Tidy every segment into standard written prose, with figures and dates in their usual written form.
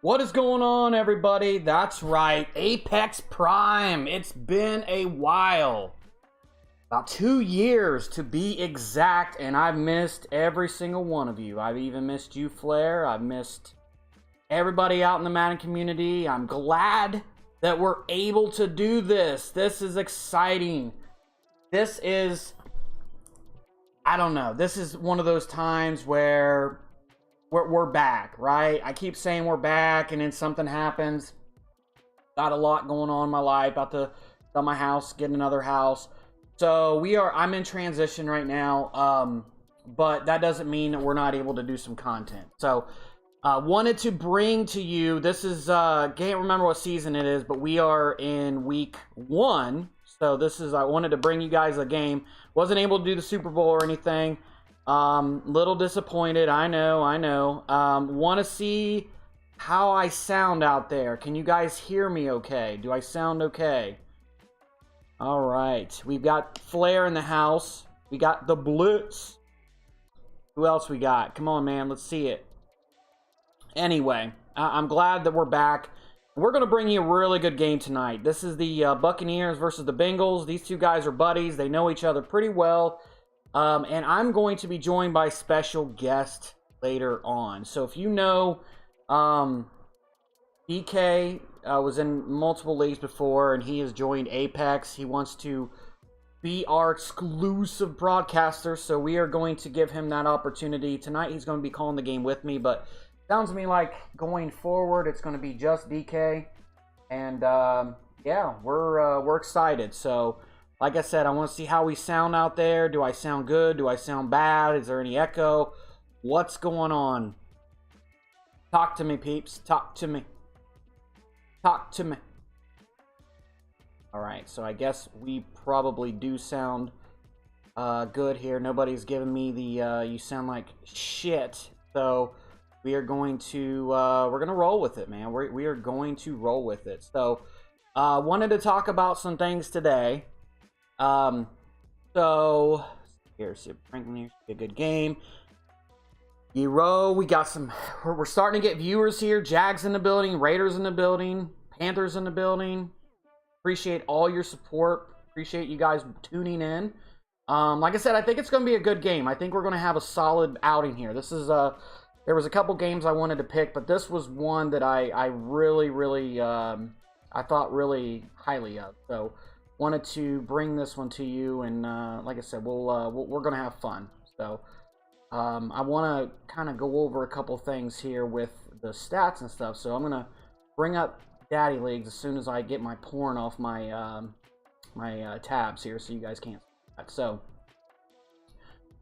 What is going on, everybody? That's right, Apex Prime. It's been a while. About 2 years to be exact, and I've missed every single one of you. I've even missed you, Flair. I've missed everybody out in the Madden community. I'm glad that we're able to do this. This is exciting. This is, I don't know, this is one of those times where we're back, right? I keep saying we're back, and then something happens. Got a lot going on in my life. About to sell my house, get another house. So I'm in transition right now, but that doesn't mean that we're not able to do some content. So wanted to bring to you, this is, can't remember what season it is, but we are in week 1. So this is, I wanted to bring you guys a game. Wasn't able to do the Super Bowl or anything. Little disappointed, I know. Want to see how I sound out there. Can you guys hear me okay? Do I sound okay? All right. We've got Flair in the house. We got the Blitz. Who else we got? Come on, man. Let's see it. Anyway, I'm glad that we're back. We're going to bring you a really good game tonight. This is the Buccaneers versus the Bengals. These two guys are buddies. They know each other pretty well. And I'm going to be joined by special guest later on. So if you know, DK was in multiple leagues before, and he has joined Apex. He wants to be our exclusive broadcaster, so we are going to give him that opportunity. Tonight he's going to be calling the game with me, but sounds to me like going forward it's going to be just DK. And yeah, we're excited. So like I said, I want to see how we sound out there. Do I sound good? Do I sound bad? Is there any echo? What's going on? Talk to me, peeps. Talk to me. Talk to me. Alright, so I guess we probably do sound good here. Nobody's giving me the you sound like shit. So we are going to we're going to roll with it, man. We are going to roll with it. So wanted to talk about some things today. So here's Franklin. A good game. We got some. We're starting to get viewers here. Jags in the building, Raiders in the building, Panthers in the building. Appreciate all your support. Appreciate you guys tuning in. Like I said, I think it's going to be a good game. I think we're going to have a solid outing here. This is there was a couple games I wanted to pick, but this was one that I really I thought really highly of. So wanted to bring this one to you, and like I said, we're gonna have fun. So I want to kind of go over a couple things here with the stats and stuff. So I'm gonna bring up Daddy Leagues as soon as I get my porn off my my tabs here, so you guys can't see that. So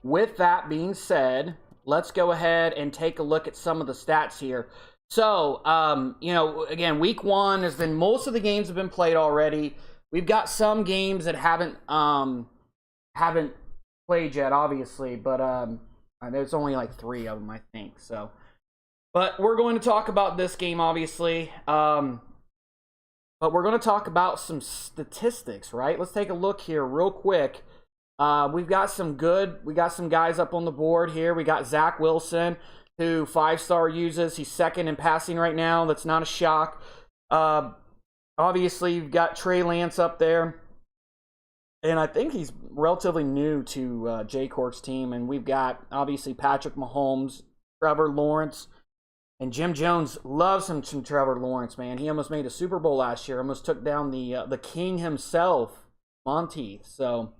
with that being said, let's go ahead and take a look at some of the stats here. So you know, again, week 1 has been, most of the games have been played already. We've got some games that haven't played yet, obviously, but there's only like 3 of them, I think. So, but we're going to talk about this game, obviously. But we're going to talk about some statistics, right? Let's take a look here real quick. We got some guys up on the board here. We got Zach Wilson, who 5-star uses. He's second in passing right now. That's not a shock. Obviously, you've got Trey Lance up there, and I think he's relatively new to Jay Cork's team. And we've got, obviously, Patrick Mahomes, Trevor Lawrence, and Jim Jones loves some Trevor Lawrence, man. He almost made a Super Bowl last year, almost took down the king himself, Monteith. So,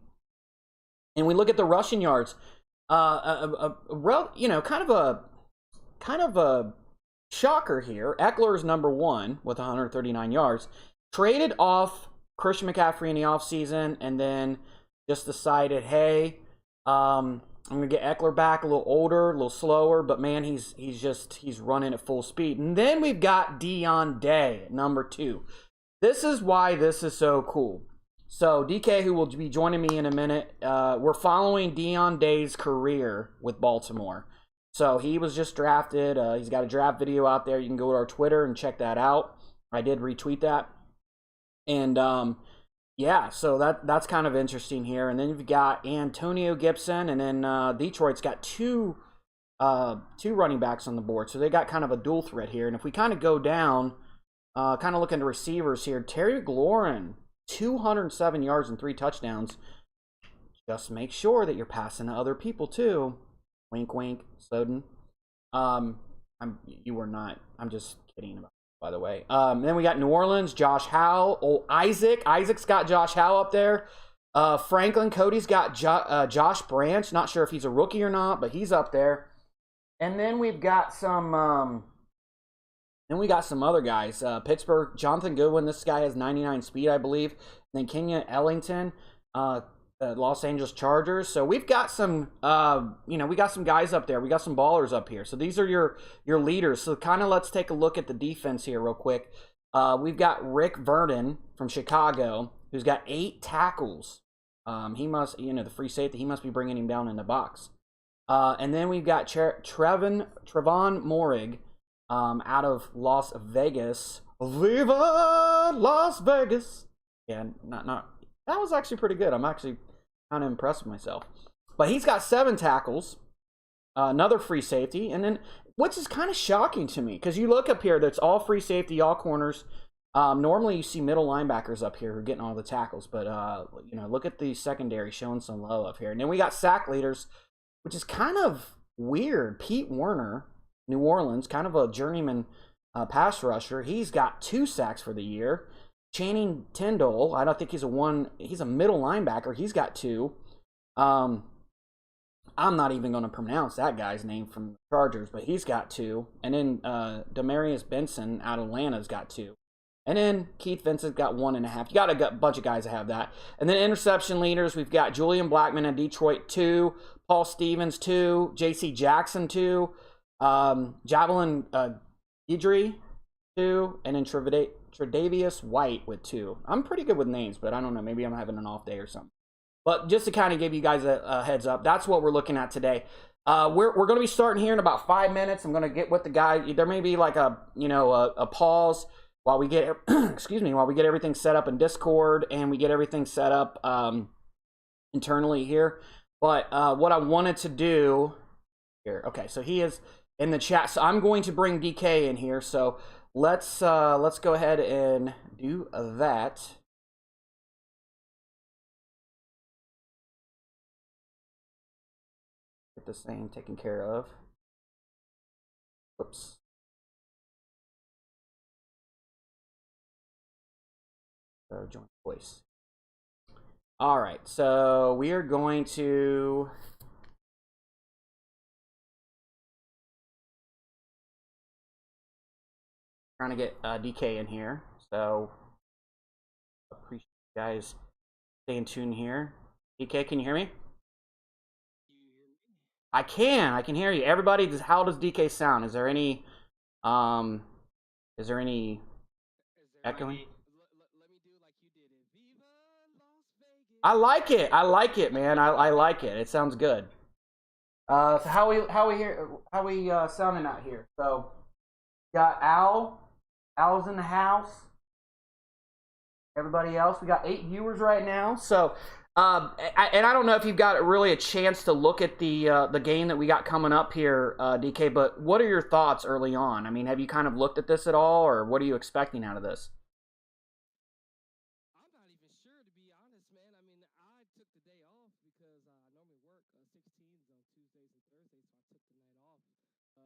and we look at the rushing yards, you know, kind of a shocker here. Eckler's number 1 with 139 yards. Traded off Christian McCaffrey in the offseason, and then just decided, hey, I'm going to get Eckler back, a little older, a little slower, but man, he's running at full speed. And then we've got Dion Day at number 2. This is why this is so cool. So DK, who will be joining me in a minute, we're following Dion Day's career with Baltimore. So he was just drafted. He's got a draft video out there. You can go to our Twitter and check that out. I did retweet that. And yeah, so that's kind of interesting here. And then you've got Antonio Gibson, and then Detroit's got two two running backs on the board. So they got kind of a dual threat here. And if we kind of go down, kind of look into receivers here, Terry McLaurin, 207 yards and 3 touchdowns. Just make sure that you're passing to other people too. Wink, wink, Snowden. You were not. I'm just kidding about it, by the way. Then we got New Orleans, Josh Howe. Oh, Isaac. Isaac's got Josh Howe up there. Franklin, Cody's got Josh Branch. Not sure if he's a rookie or not, but he's up there. And then we've got some other guys. Pittsburgh, Jonathan Goodwin. This guy has 99 speed, I believe. And then Kenya Ellington, Los Angeles Chargers. So we've got some, we got some guys up there. We got some ballers up here. So these are your leaders. So kind of let's take a look at the defense here real quick. We've got Rick Vernon from Chicago, who's got 8 tackles. He must, the free safety, he must be bringing him down in the box. And then we've got Trevon Morig out of Las Vegas. Viva Las Vegas! Yeah, not. That was actually pretty good. I'm actually kind of impressed with myself. But he's got 7 tackles, another free safety, and then which is kind of shocking to me because you look up here, that's all free safety, all corners. Normally you see middle linebackers up here who are getting all the tackles, but look at the secondary showing some love up here. And then we got sack leaders, which is kind of weird. Pete Werner, New Orleans, kind of a journeyman pass rusher. He's got 2 sacks for the year. Channing Tindall, I don't think he's a middle linebacker. He's got 2. I'm not even going to pronounce that guy's name from the Chargers, but he's got 2. And then Demarius Benson out of Atlanta's got 2. And then Keith Vincent got 1.5. You got a bunch of guys that have that. And then interception leaders, we've got Julian Blackman in Detroit 2, Paul Stevens 2, J.C. Jackson 2, Javelin Guidry 2, and then Tre'Davious White with 2. I'm pretty good with names, but I don't know. Maybe I'm having an off day or something. But just to kind of give you guys a heads up, that's what we're looking at today. We're going to be starting here in about 5 minutes. I'm going to get with the guy. There may be like a pause while we get while we get everything set up in Discord and we get everything set up internally here. But what I wanted to do here. Okay, so he is in the chat. So I'm going to bring DK in here. So let's go ahead and do that. Get this thing taken care of. Whoops. So join voice. All right, so we are going to trying to get DK in here. So appreciate you guys staying tuned here. DK, can you hear me? I can hear you. Everybody, how does DK sound? Is there any echoing? I like it, man. I like it. It sounds good. So how we sounding out here? So got Al's in the house. Everybody else, we got 8 viewers right now. So I don't know if you've got really a chance to look at the game that we got coming up here, DK. But what are your thoughts early on? I mean, have you kind of looked at this at all, or what are you expecting out of this? I'm not even sure, to be honest, man. I mean, I took the day off because I normally work 16s on Tuesdays and Thursdays, so I took the night off. So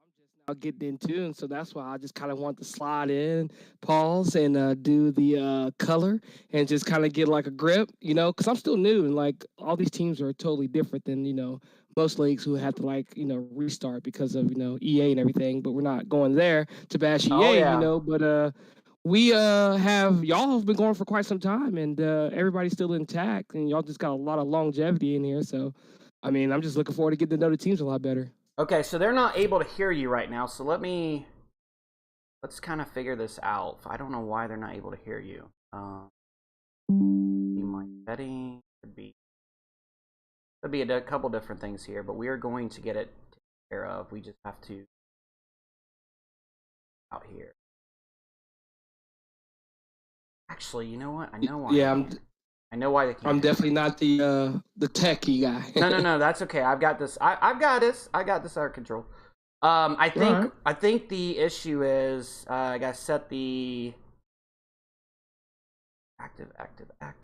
I'm just now getting in tune. So that's why I just kind of want to slide in, pause, and do the color and just kind of get like a grip, because I'm still new and like all these teams are totally different than, most leagues who have to like, restart because of, EA and everything. But we're not going there to bash EA, Oh, yeah. But we y'all have been going for quite some time, and everybody's still intact, and y'all just got a lot of longevity in here. So, I mean, I'm just looking forward to getting to know the teams a lot better. Okay, so they're not able to hear you right now. So let's kind of figure this out. I don't know why they're not able to hear you. My setting could be a couple different things here, but we are going to get it taken care of. We just have to out here. Actually, you know what? I know why. Yeah, I know why they can't. I'm definitely not the techie guy. No, that's okay. I've got this. I've got this. I got this under control. Right. I think the issue is I gotta set the active.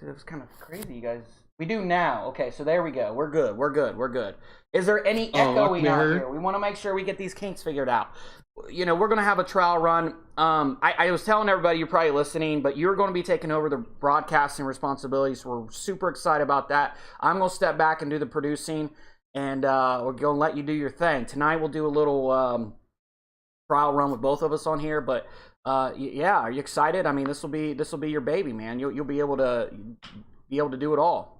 It's kind of crazy, you guys. We do now. Okay, so there we go. We're good. We're good. Is there any echoing out here? We want to make sure we get these kinks figured out. You know, we're going to have a trial run. I was telling everybody, you're probably listening, but you're going to be taking over the broadcasting responsibilities. So we're super excited about that. I'm going to step back and do the producing, and we're going to let you do your thing. Tonight we'll do a little trial run with both of us on here, but yeah, are you excited? I mean, this will be your baby, man. You'll be able to do it all.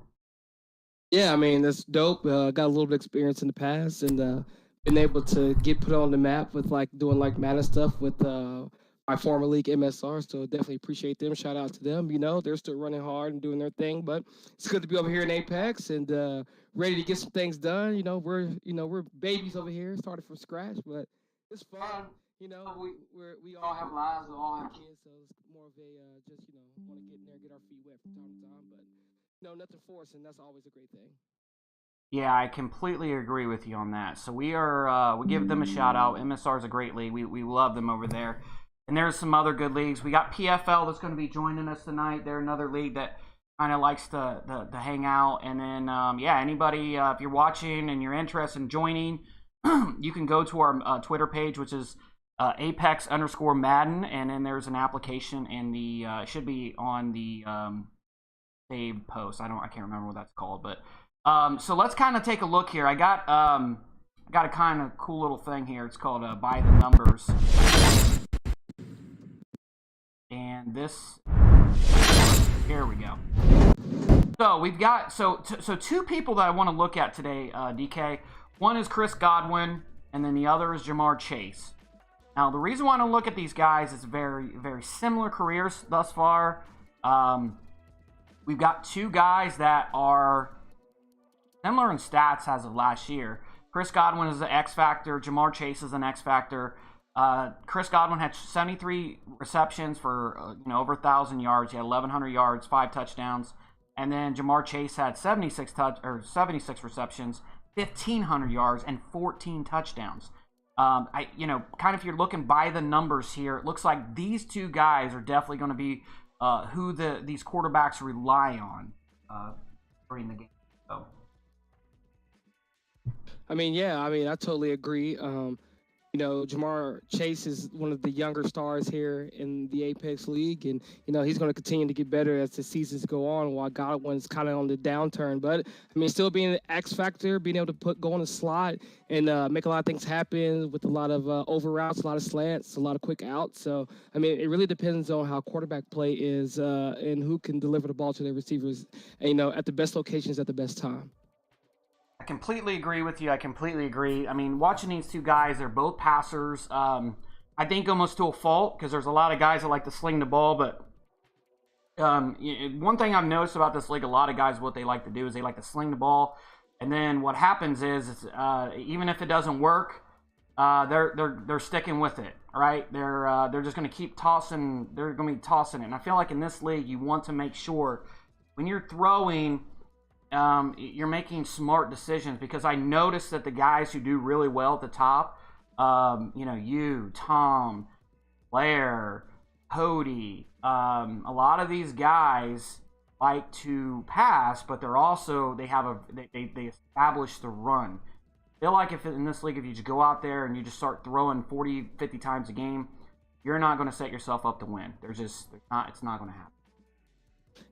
Yeah, I mean, that's dope. Got a little bit of experience in the past, and been able to get put on the map with like doing like Madden stuff with my former league MSR. So definitely appreciate them. Shout out to them. You know, they're still running hard and doing their thing, but it's good to be over here in Apex and ready to get some things done. We're babies over here, started from scratch, but it's fun. We all have lives, we all have kids, so it's more of a just want to get in there, get our feet wet from time to time, but nothing forced, and that's always a great thing. Yeah, I completely agree with you on that. So we give them a shout out. MSR is a great league. We love them over there. And there's some other good leagues. We got PFL that's going to be joining us tonight. They're another league that kind of likes to hang out. And then anybody if you're watching and you're interested in joining, you can go to our Twitter page, which is Apex_Madden, and then there's an application in the it should be on the saved post. I can't remember what that's called, but so let's kind of take a look here. I got a kind of cool little thing here. It's called By the Numbers, and this, here we go. So we've got so two people that I want to look at today, DK. One is Chris Godwin, and then the other is Jamar Chase. Now, the reason why I want to look at these guys is very, very similar careers thus far. We've got two guys that are similar in stats as of last year. Chris Godwin is an X factor. Jamar Chase is an X factor. Chris Godwin had 73 receptions for over 1,000 yards. He had 1,100 yards, 5 touchdowns, and then Jamar Chase had 76 receptions, 1,500 yards, and 14 touchdowns. Kind of if you're looking by the numbers here, it looks like these two guys are definitely going to be who these quarterbacks rely on during the game. So. I totally agree. Jamar Chase is one of the younger stars here in the Apex League, and he's going to continue to get better as the seasons go on. While Godwin's kind of on the downturn, but still being an X factor, being able to go in the slot and make a lot of things happen with a lot of over routes, a lot of slants, a lot of quick outs. So it really depends on how quarterback play is and who can deliver the ball to their receivers, at the best locations at the best time. I completely agree with you. I completely agree. Watching these two guys, they're both passers. I think almost to a fault because there's a lot of guys that like to sling the ball. But one thing I've noticed about this league, a lot of guys, what they like to do is they like to sling the ball. And then what happens is even if it doesn't work, they're sticking with it, right? They're just going to keep tossing. They're going to be tossing it. And I feel like in this league, you want to make sure when you're throwing, you're making smart decisions, because I noticed that the guys who do really well at the top, you, Tom, Blair, Cody, a lot of these guys like to pass, but they establish the run. I feel like if in this league, if you just go out there and you just start throwing 40, 50 times a game, you're not going to set yourself up to win. It's not going to happen.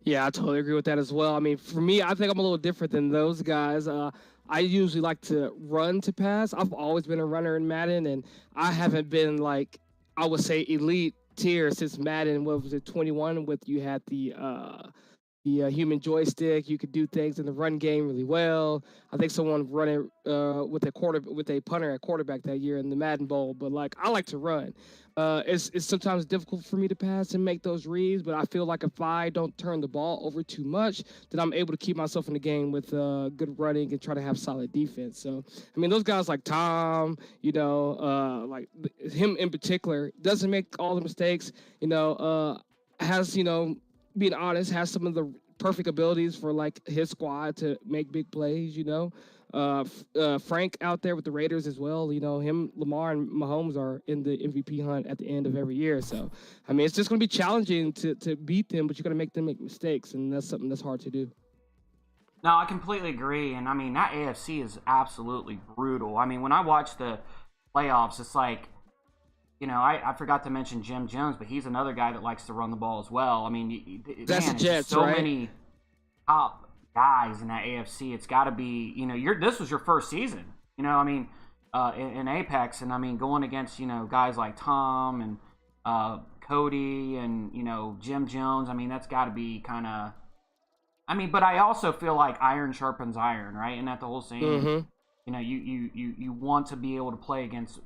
Yeah, I totally agree with that as well. For me, I think I'm a little different than those guys. I usually like to run to pass. I've always been a runner in Madden, and I haven't been I would say elite tier since Madden, what was it, 21, with you had the human joystick. You could do things in the run game really well. I think someone running with a punter at quarterback that year in the Madden Bowl. But I like to run. It's sometimes difficult for me to pass and make those reads, but I feel like if I don't turn the ball over too much, then I'm able to keep myself in the game with good running and try to have solid defense. So, those guys like Tom, like him in particular, doesn't make all the mistakes, has, being honest, has some of the perfect abilities for like his squad to make big plays. Frank out there with the Raiders as well. Him, Lamar, and Mahomes are in the MVP hunt at the end of every year. So, I mean, it's just going to be challenging to beat them, but you're going to make them make mistakes, and that's something that's hard to do. No, I completely agree. And I mean, that AFC is absolutely brutal. I mean, when I watch the playoffs, it's like, I forgot to mention Jim Jones, but he's another guy that likes to run the ball as well. I mean, That's the Jets, so right? many top guys in that AFC. It's got to be, this was your first season, I mean, in Apex. And I mean, going against, guys like Tom and Cody and, Jim Jones, I mean, that's got to be kind of, but I also feel like iron sharpens iron, right? Isn't that the whole saying? Mm-hmm. You want to be able to play against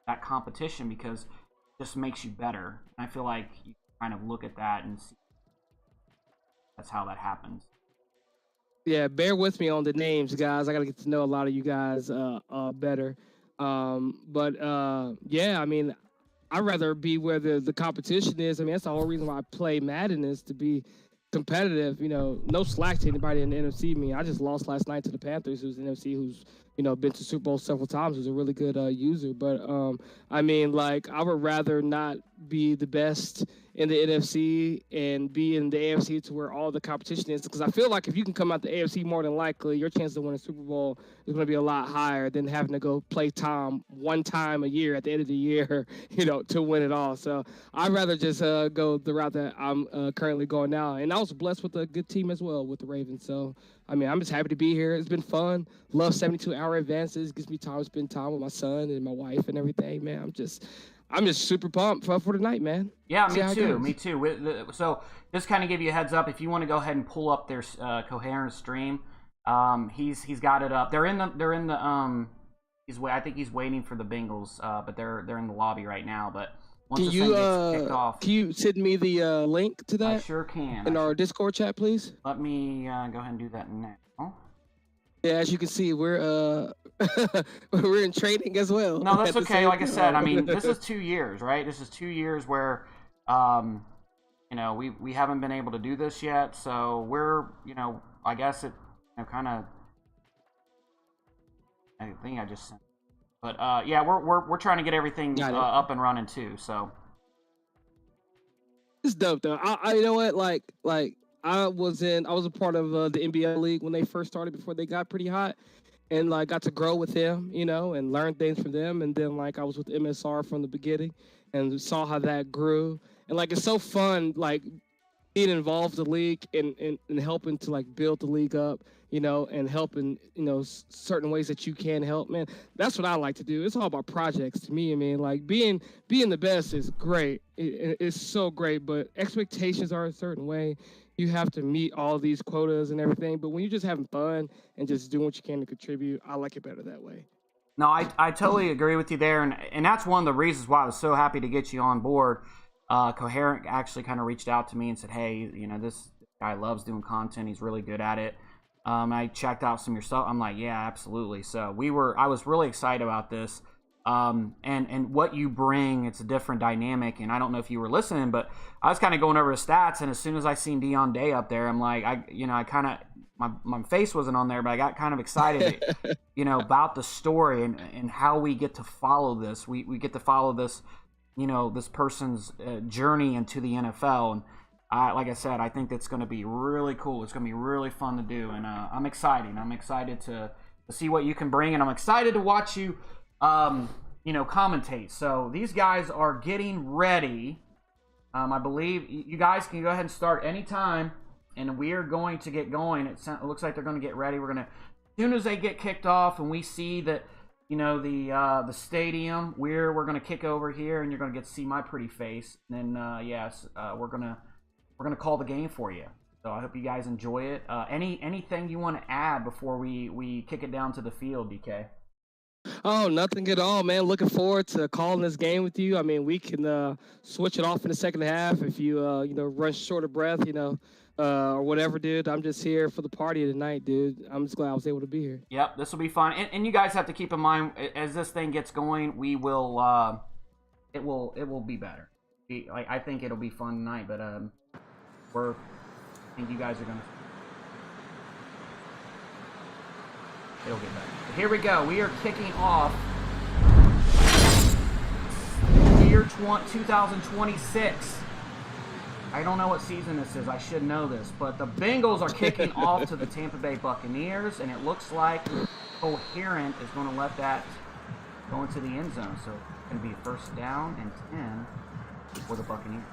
that competition because it just makes you better. And I feel like you kind of look at that and see that's how that happens. Yeah, bear with me on the names, guys. I got to get to know a lot of you guys better. Yeah, I mean, I'd rather be where the competition is. I mean, that's the whole reason why I play Madden, is to be competitive. No slack to anybody in the NFC. I mean, I just lost last night to the Panthers, who's the NFC, who's been to Super Bowl several times, who's a really good user. But I mean, like, I would rather not be the best in the NFC and be in the AFC to where all the competition is, because I feel like if you can come out the AFC, more than likely your chance to win a Super Bowl is going to be a lot higher than having to go play Tom one time a year at the end of the year, to win it all. So I'd rather just go the route that I'm currently going now. And I was blessed with a good team as well with the Ravens. So, I mean, I'm just happy to be here. It's been fun. Love 72-hour advances. Gives me time to spend time with my son and my wife and everything, man. I'm just super pumped for tonight, man. Yeah, me too. Me too. So just kind of give you a heads up. If you want to go ahead and pull up their coherent stream, he's got it up. I think he's waiting for the Bengals, but they're in the lobby right now. But once this thing gets kicked off, can you send me the link to that? I sure can. In our Discord chat, please. Let me go ahead and do that now. Yeah, as you can see, we're we're in training as well. No, that's okay. Like I said, I mean, this is 2 years, right? This is 2 years where, we haven't been able to do this yet. So we're, I guess it, kind of. I think I just sent. But yeah, we're trying to get everything up and running too. So it's dope though. I you know what, like. I was a part of the NBA league when they first started, before they got pretty hot, and like got to grow with them, and learn things from them. And then like I was with MSR from the beginning and saw how that grew. And like it's so fun, like being involved in the league and helping to like build the league up, and helping, certain ways that you can help, man. That's what I like to do. It's all about projects to me. I mean, like being the best is great. It's so great, but expectations are a certain way. You have to meet all these quotas and everything. But when you're just having fun and just doing what you can to contribute, I like it better that way. No, I totally agree with you there. And that's one of the reasons why I was so happy to get you on board. Coherent actually kind of reached out to me and said, hey, this guy loves doing content. He's really good at it. I checked out some of your stuff. I'm like, yeah, absolutely. So I was really excited about this. And what you bring, it's a different dynamic. And I don't know if you were listening, but I was kind of going over the stats. And as soon as I seen Dion Day up there, I'm like, I kind of, my face wasn't on there, but I got kind of excited, about the story and how we get to follow this. We get to follow this, this person's journey into the NFL. And like I said, I think that's going to be really cool. It's going to be really fun to do. And I'm excited. I'm excited to see what you can bring. And I'm excited to watch you, commentate. So these guys are getting ready. I believe you guys can go ahead and start anytime, and we are going to get going. It looks like they're going to get ready. We're going to, as soon as they get kicked off and we see that, the stadium, we're going to kick over here, and you're going to get to see my pretty face. And then, we're going to call the game for you. So I hope you guys enjoy it. Anything you want to add before we kick it down to the field, DK? Oh, nothing at all, man. Looking forward to calling this game with you. I mean, we can switch it off in the second half if you run short of breath, or whatever, dude. I'm just here for the party tonight, dude. I'm just glad I was able to be here. Yep, this will be fun. And you guys have to keep in mind, as this thing gets going, we will it will be better. I think it'll be fun tonight, but I think you guys are gonna It'll get better. Here we go. We are kicking off year 2026. I don't know what season this is. I should know this. But the Bengals are kicking off to the Tampa Bay Buccaneers, and it looks like Coherent is going to let that go into the end zone. So it's going to be first down and 10 for the Buccaneers.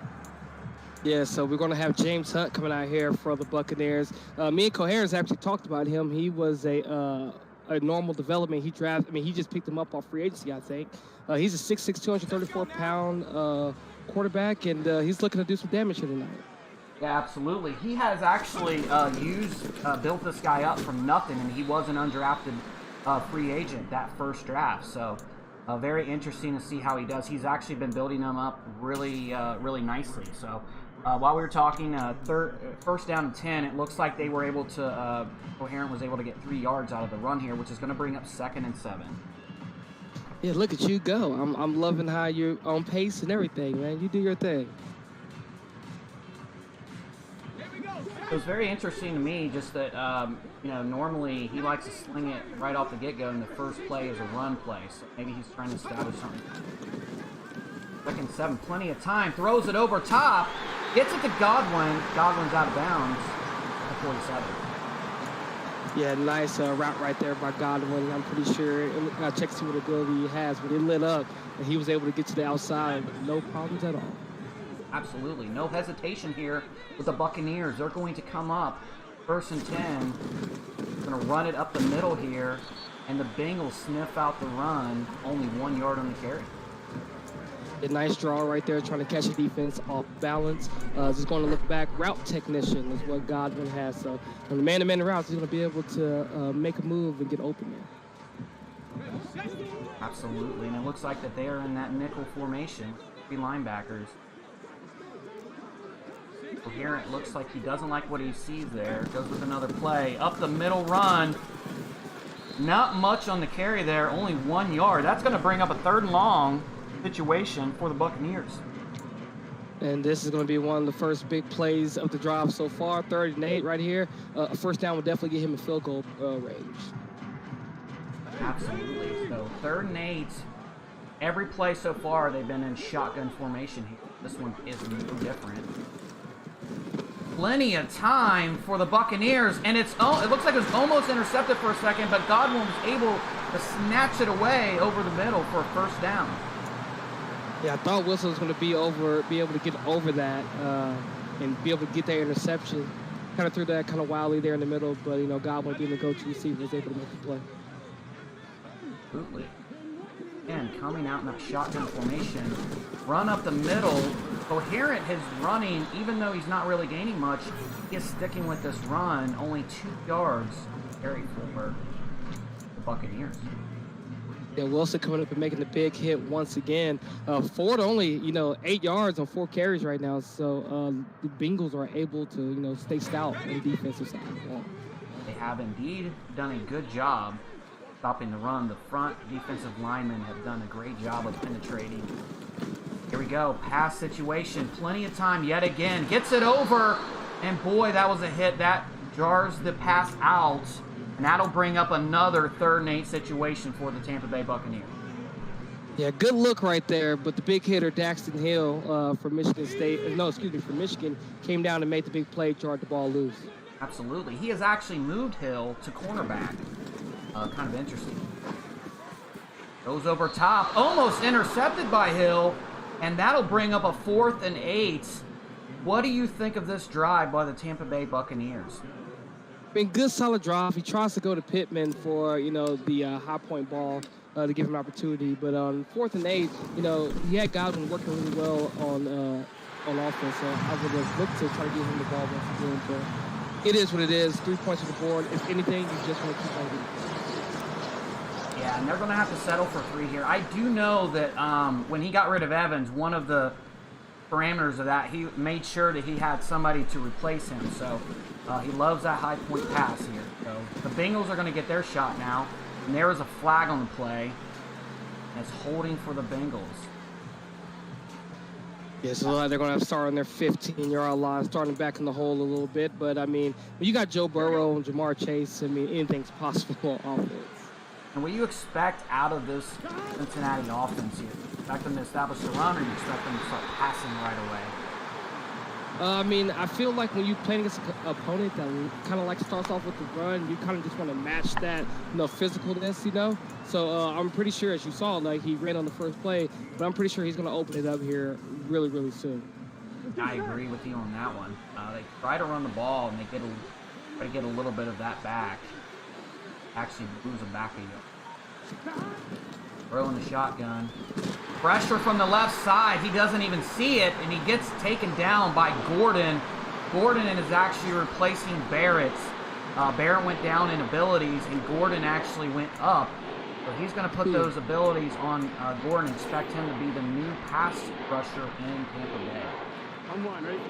Yeah, so we're going to have James Hunt coming out here for the Buccaneers. Me and Coherence actually talked about him. He was a normal development. He just picked him up off free agency, I think. He's a 6'6", 234-pound quarterback, and he's looking to do some damage here tonight. Yeah, absolutely. He has actually built this guy up from nothing, and he was an undrafted free agent that first draft. So very interesting to see how he does. He's actually been building him up really nicely. So while we were talking, first down and 10, it looks like they were able to, Coherent was able to get 3 yards out of the run here, which is going to bring up 2nd and 7. Yeah, look at you go. I'm loving how you're on pace and everything, man. You do your thing. It was very interesting to me just that, normally he likes to sling it right off the get-go, and the first play is a run play. So maybe he's trying to establish something. 2nd and 7, plenty of time. Throws it over top. Gets it to Godwin. Godwin's out of bounds at 47. Yeah, nice route right there by Godwin. I'm pretty sure. I checked to see what ability he has, but it lit up, and he was able to get to the outside with no problems at all. Absolutely. No hesitation here with the Buccaneers. They're going to come up 1st and 10. Going to run it up the middle here, and the Bengals sniff out the run. Only 1 yard on the carry. A nice draw right there, trying to catch the defense off balance. Just going to look back. Route technician is what Godwin has. So on the man-to-man routes, he's going to be able to make a move and get open there. Absolutely, and it looks like that they are in that nickel formation. 3 linebackers. Coherent looks like he doesn't like what he sees there. Goes with another play. Up the middle run. Not much on the carry there. Only 1 yard. That's going to bring up a 3rd and long situation for the Buccaneers. And this is going to be one of the first big plays of the drive so far. 3rd and 8 right here. A first down will definitely get him a field goal range. Absolutely. So 3rd and 8. Every play so far, they've been in shotgun formation here. This one is no different. Plenty of time for the Buccaneers, and it looks like it was almost intercepted for a second, but Godwin was able to snatch it away over the middle for a first down. Yeah, I thought Wilson was going to be able to get over that and be able to get that interception. Kind of threw that kind of wildly there in the middle, but Godwin being the go-to receiver was able to make the play. Absolutely. And coming out in that shotgun formation, run up the middle. Coherent is running, even though he's not really gaining much, he is sticking with this run. Only 2 yards carry for the Buccaneers. Yeah, Wilson coming up and making the big hit once again. Ford only, 8 yards on 4 carries right now, so the Bengals are able to, stay stout on the defensive side of the ball. They have indeed done a good job stopping the run. The front defensive linemen have done a great job of penetrating. Here we go, pass situation, plenty of time yet again. Gets it over, and boy, that was a hit. That jars the pass out, and that'll bring up another 3rd and 8 situation for the Tampa Bay Buccaneers. Yeah, good look right there, but the big hitter, Daxton Hill from Michigan, came down and made the big play, jarred the ball loose. Absolutely. He has actually moved Hill to cornerback. Kind of interesting. Goes over top, almost intercepted by Hill, and that'll bring up a 4th and 8. What do you think of this drive by the Tampa Bay Buccaneers? Been good, solid drive. He tries to go to Pittman for, the high point ball to give him opportunity. But on 4th and 8, he had Godwin working really well on offense. So I would have looked to try to get him the ball once again. But it is what it is. 3 points on the board. If anything, you just want to keep on getting. Yeah, and they're going to have to settle for 3 here. I do know that when he got rid of Evans, one of the parameters of that, he made sure that he had somebody to replace him. So he loves that high point pass here. So the Bengals are going to get their shot now. And there is a flag on the play. And it's holding for the Bengals. Yeah, so they're going to have to start on their 15-yard line, starting back in the hole a little bit. But, I mean, when you got Joe Burrow and Jamar Chase, I mean, anything's possible on offense. And what do you expect out of this Cincinnati offense here? Expect them to establish the run, or you expect them to start passing right away? I mean, I feel like when you play against an opponent that kind of like starts off with the run, you kind of just want to match that, physicalness, So I'm pretty sure, as you saw, like he ran on the first play, but I'm pretty sure he's going to open it up here really, really soon. I agree with you on that one. They try to run the ball, and they try to get a little bit of that back. Actually moves them back a yard. Throwing the shotgun. Pressure from the left side. He doesn't even see it, and he gets taken down by Gordon. Gordon is actually replacing Barrett. Barrett went down in abilities, and Gordon actually went up. So he's going to put those abilities on Gordon. Expect him to be the new pass rusher in Tampa Bay.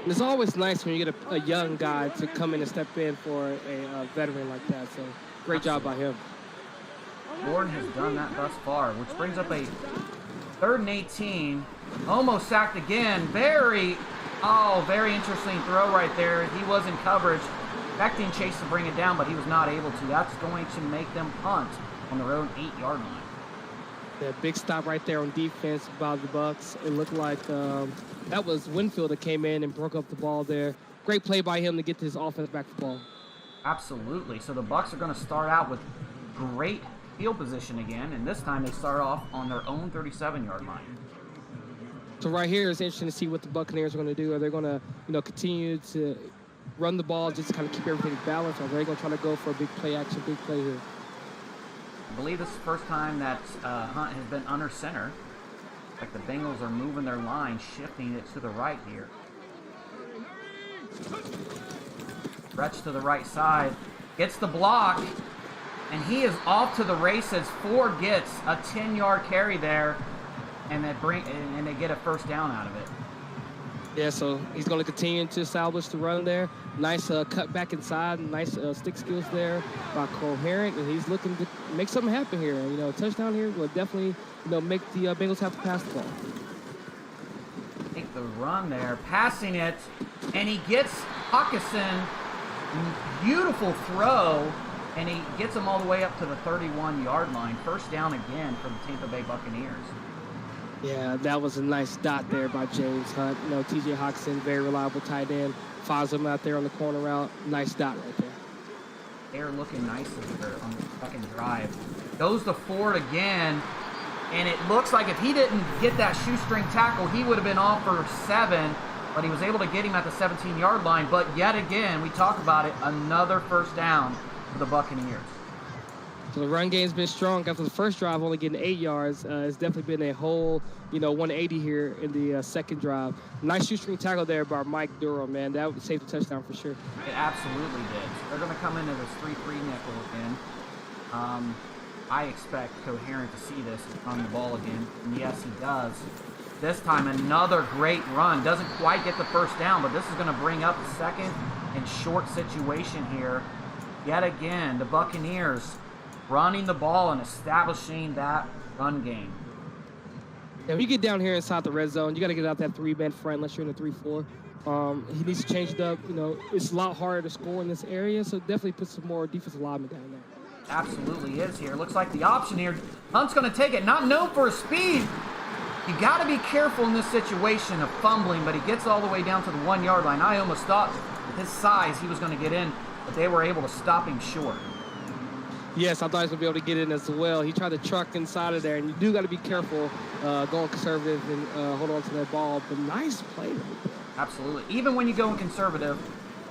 It's always nice when you get a young guy to come in and step in for a veteran like that. So great job by him. Gordon has done that thus far, which brings up a 3rd and 18. Almost sacked again. Very interesting throw right there. He was in coverage, expecting Chase to bring it down, but he was not able to. That's going to make them punt on their own 8-yard line. Yeah, big stop right there on defense by the Bucs. It looked like that was Winfield that came in and broke up the ball there. Great play by him to get his offense back the ball. Absolutely. So the Bucs are going to start out with great field position again, and this time they start off on their own 37-yard line. So right here, it's interesting to see what the Buccaneers are going to do. Are they going to, continue to run the ball, just to kind of keep everything balanced, or are they going to try to go for a big play action, big play here? I believe this is the first time that Hunt has been under center. Like the Bengals are moving their line, shifting it to the right here. Stretch to the right side, gets the block, and he is off to the races. Ford gets a 10-yard carry there, and they get a first down out of it. Yeah, so he's going to continue to establish the run there. Nice cut back inside, nice stick skills there by Coherent, and he's looking to make something happen here. A touchdown here will definitely, make the Bengals have to pass the ball. Take the run there, passing it, and he gets Hawkinson. Beautiful throw. And he gets them all the way up to the 31-yard line. First down again for the Tampa Bay Buccaneers. Yeah, that was a nice dot there by James Hunt. T.J. Hawkinson, very reliable tight end. Follows him out there on the corner route. Nice dot right there. They're looking nicely here on the second drive. Goes to Ford again. And it looks like if he didn't get that shoestring tackle, he would have been off for 7. But he was able to get him at the 17-yard line. But yet again, we talk about it, another first down for the Buccaneers. So the run game's been strong. After the first drive, only getting 8 yards. It's definitely been a whole, 180 here in the second drive. Nice shoestring tackle there by Mike Durham, man. That would save the touchdown for sure. It absolutely did. They're going to come into this 3-3 nickel again. I expect Coherent to see this and run the ball again. And yes, he does. This time, another great run. Doesn't quite get the first down, but this is going to bring up a second and short situation here. Yet again, the Buccaneers running the ball and establishing that run game. Yeah, when you get down here inside the red zone, you got to get out that 3-man front unless you're in a 3-4. He needs to change it up. It's a lot harder to score in this area, so definitely put some more defensive linemen down there. Absolutely is here. Looks like the option here. Hunt's going to take it. Not known for his speed. You got to be careful in this situation of fumbling, but he gets all the way down to the 1-yard line. I almost thought with his size he was going to get in, but they were able to stop him short. Yes, I thought he was going to be able to get in as well. He tried to truck inside of there, and you do got to be careful going conservative and hold on to that ball. But nice play right there. Absolutely. Even when you go in conservative,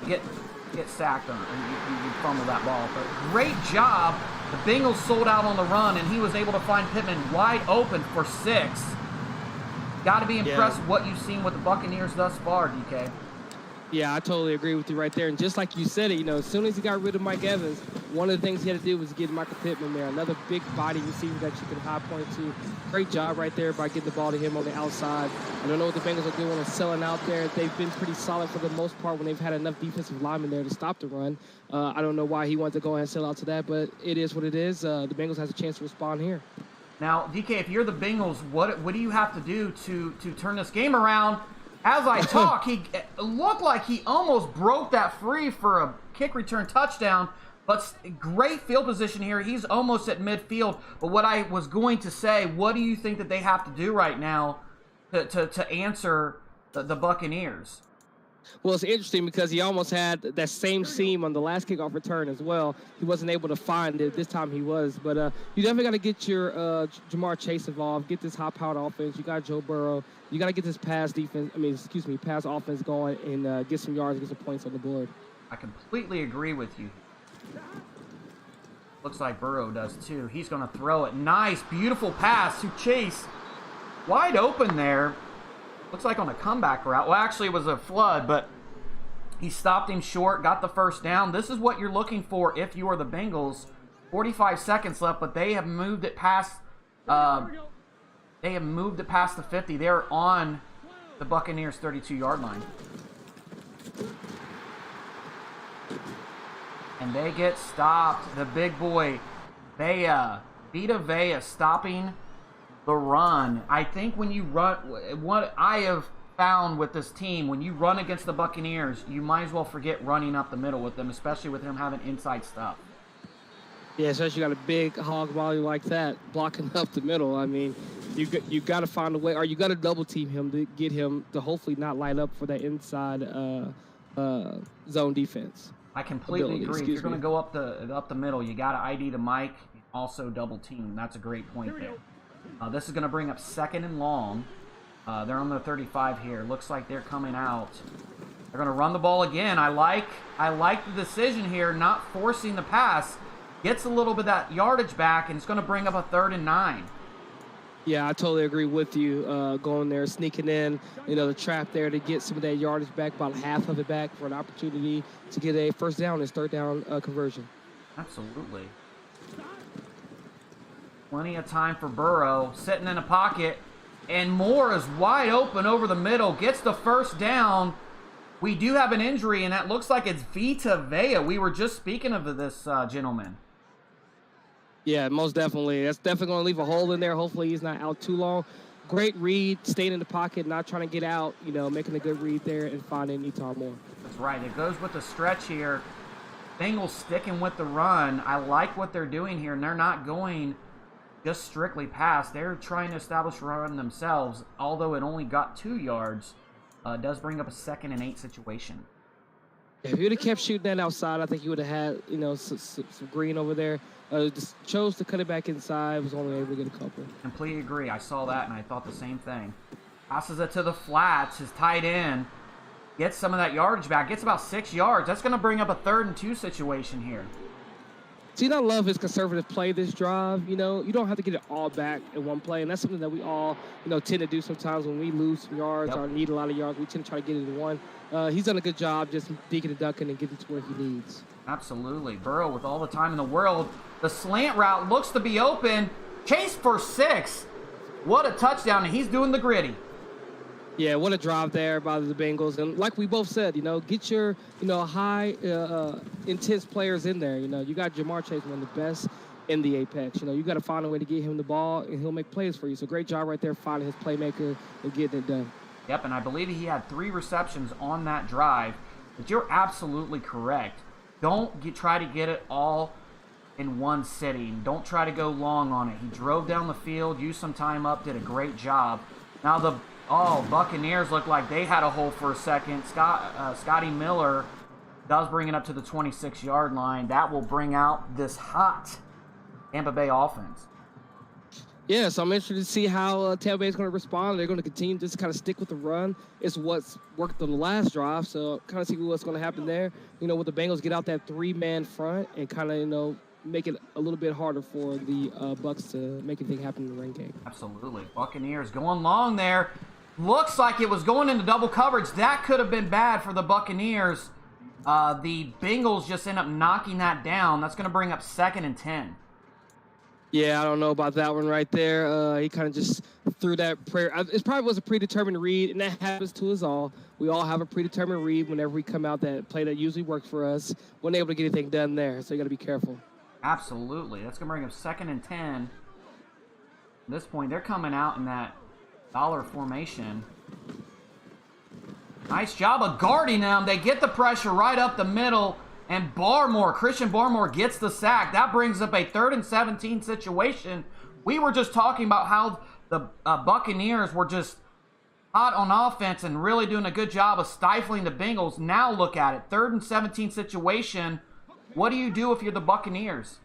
you get sacked on it, and you fumble that ball. But great job. The Bengals sold out on the run, and he was able to find Pittman wide open for 6. Got to be impressed with what you've seen with the Buccaneers thus far, DK. Yeah, I totally agree with you right there. And just like you said it, as soon as he got rid of Mike Evans, one of the things he had to do was get Michael Pittman there, another big body receiver that you can high point to. Great job right there by getting the ball to him on the outside. I don't know what the Bengals are doing and selling out there. They've been pretty solid for the most part when they've had enough defensive linemen there to stop the run. I don't know why he wanted to go ahead and sell out to that, but it is what it is. The Bengals has a chance to respond here. Now, DK, if you're the Bengals, what do you have to do to turn this game around? As I talk, he looked like he almost broke that free for a kick return touchdown, but great field position here. He's almost at midfield. But what I was going to say, what do you think that they have to do right now to answer the Buccaneers? Well, it's interesting because he almost had that same seam on the last kickoff return as well. He wasn't able to find it. This time he was. But you definitely got to get your Jamar Chase involved, get this high-powered offense. You got Joe Burrow. You got to get this pass offense going and get some yards, get some points on the board. I completely agree with you. Looks like Burrow does too. He's going to throw it. Nice, beautiful pass to Chase. Wide open there. Looks like on a comeback route. Well, actually, it was a flood, but he stopped him short, got the first down. This is what you're looking for if you are the Bengals. 45 seconds left, but they have moved it past. They have moved it past the 50. They're on the Buccaneers' 32-yard line, and they get stopped. The big boy, Vita Vea, stopping the run. I think when you run, what I have found with this team, when you run against the Buccaneers, you might as well forget running up the middle with them, especially with him having inside stuff. Yeah, especially you got a big hog volley like that blocking up the middle. I mean, you got to find a way, or you got to double team him to get him to hopefully not line up for that inside zone defense. I completely agree. If you're going to go up the middle, you got to ID to Mike, also double team. That's a great point there. This is going to bring up 2nd and long. They're on the 35 here. Looks like they're coming out. They're going to run the ball again. I like the decision here, not forcing the pass. Gets a little bit of that yardage back, and it's going to bring up a 3rd and 9. Yeah, I totally agree with you. Going there, sneaking in, the trap there to get some of that yardage back, about half of it back for an opportunity to get a first down and 3rd down conversion. Absolutely. Plenty of time for Burrow, sitting in a pocket, and Moore is wide open over the middle, gets the first down. We do have an injury, and that looks like it's Vita Vea. We were just speaking of this gentleman. Yeah, most definitely. That's definitely going to leave a hole in there. Hopefully he's not out too long. Great read, staying in the pocket, not trying to get out, making a good read there and finding Etan Moore. That's right. It goes with the stretch here. Bengals sticking with the run. I like what they're doing here, and they're not going just strictly pass. They're trying to establish a run themselves, although it only got 2 yards. It does bring up a 2nd and 8 situation. If he would have kept shooting that outside, I think he would have had, some green over there. Just chose to cut it back inside. Was only able to get a couple. Completely agree. I saw that, and I thought the same thing. Passes it to the flats. His tight end gets some of that yardage back. Gets about 6 yards. That's going to bring up a 3rd and 2 situation here. See, I love his conservative play this drive. You don't have to get it all back in one play, and that's something that we all, tend to do sometimes when we lose some yards or need a lot of yards. We tend to try to get it in one. He's done a good job just deaking and ducking and getting to where he needs. Absolutely. Burrow with all the time in the world. The slant route looks to be open. Chase for 6. What a touchdown, and he's doing the gritty. Yeah, what a drive there by the Bengals. And like we both said, get your, high, intense players in there. You got Jamar Chase, one of the best in the Apex. You got to find a way to get him the ball, and he'll make plays for you. So great job right there finding his playmaker and getting it done. Yep, and I believe he had 3 receptions on that drive. But you're absolutely correct. Don't try to get it all in one sitting. Don't try to go long on it. He drove down the field, used some time up, did a great job. Now the Buccaneers look like they had a hole for a second. Scotty Miller does bring it up to the 26-yard line. That will bring out this hot Tampa Bay offense. Yeah, so I'm interested to see how Tampa Bay is going to respond. They're going to continue to just kind of stick with the run. It's what's worked on the last drive, so kind of see what's going to happen there. With the Bengals get out that 3-man front and kind of, make it a little bit harder for the Bucs to make anything happen in the run game. Absolutely. Buccaneers going long there. Looks like it was going into double coverage. That could have been bad for the Buccaneers. The Bengals just end up knocking that down. That's going to bring up 2nd and 10. Yeah, I don't know about that one right there. He kind of just threw that prayer. It probably was a predetermined read, and that happens to us all. We all have a predetermined read whenever we come out that play that usually works for us. We're not able to get anything done there, so you got to be careful. Absolutely. That's going to bring up 2nd and 10. At this point, they're coming out in that dollar formation. Nice job of guarding them. They get the pressure right up the middle, and Christian Barmore gets the sack. That brings up a 3rd and 17 situation. We were just talking about how the Buccaneers were just hot on offense and really doing a good job of stifling the Bengals. Now look at it. 3rd and 17 situation. What do you do if you're the Buccaneers?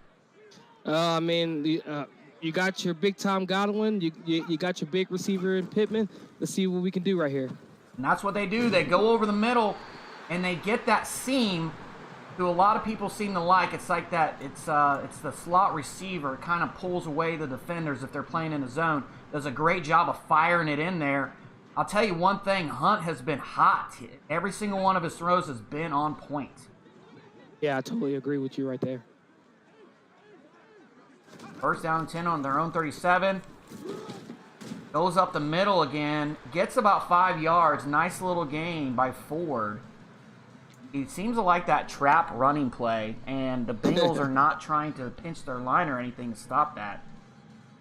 I mean, you got your big Tom Godwin. You got your big receiver in Pittman. Let's see what we can do right here. And that's what they do. They go over the middle, and they get that seam. Who a lot of people seem to like. It's like that. It's the slot receiver. It kind of pulls away the defenders if they're playing in a zone. Does a great job of firing it in there. I'll tell you one thing. Hunt has been hot. Every single one of his throws has been on point. Yeah, I totally agree with you right there. 1st down and 10 on their own 37. Goes up the middle again. Gets about 5 yards. Nice little gain by Ford. He seems to like that trap running play, and the Bengals are not trying to pinch their line or anything to stop that.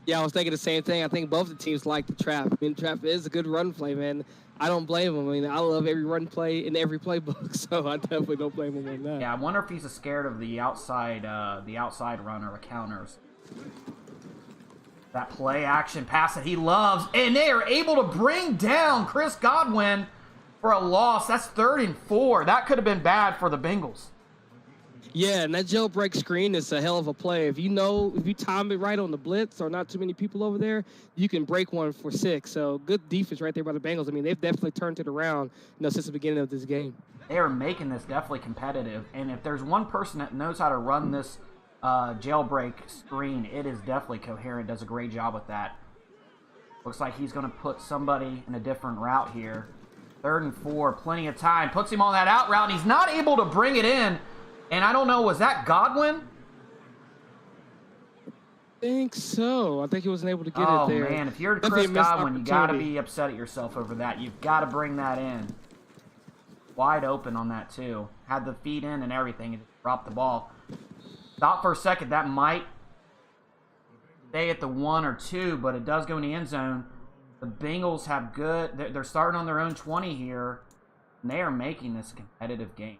Yeah, I was thinking the same thing. I think both the teams like the trap. I mean, trap is a good run play, man. I don't blame him. I mean, I love every run play in every playbook, so I definitely don't blame him on that. Yeah, I wonder if he's scared of the outside run or the counters. That play action pass that he loves, and they are able to bring down Chris Godwin for a loss. That's 3rd and 4. That could have been bad for the Bengals. Yeah, and that jailbreak screen is a hell of a play. If you time it right on the blitz or not too many people over there, you can break one for 6. So good defense right there by the Bengals. I mean, they've definitely turned it around, since the beginning of this game. They are making this definitely competitive, and if there's one person that knows how to run this jailbreak screen, it is definitely Coherent. Does a great job with that. Looks like he's going to put somebody in a different route here. 3rd and 4, plenty of time. Puts him on that out route, and he's not able to bring it in. And I don't know, was that Godwin? I think so. I think he wasn't able to get it there. Oh, man, if you're Chris Godwin, you got to be upset at yourself over that. You've got to bring that in. Wide open on that, too. Had the feet in and everything, and just dropped the ball. Thought for a second that might stay at the 1 or 2, but it does go in the end zone. The Bengals have good. They're starting on their own 20 here, and they are making this a competitive game.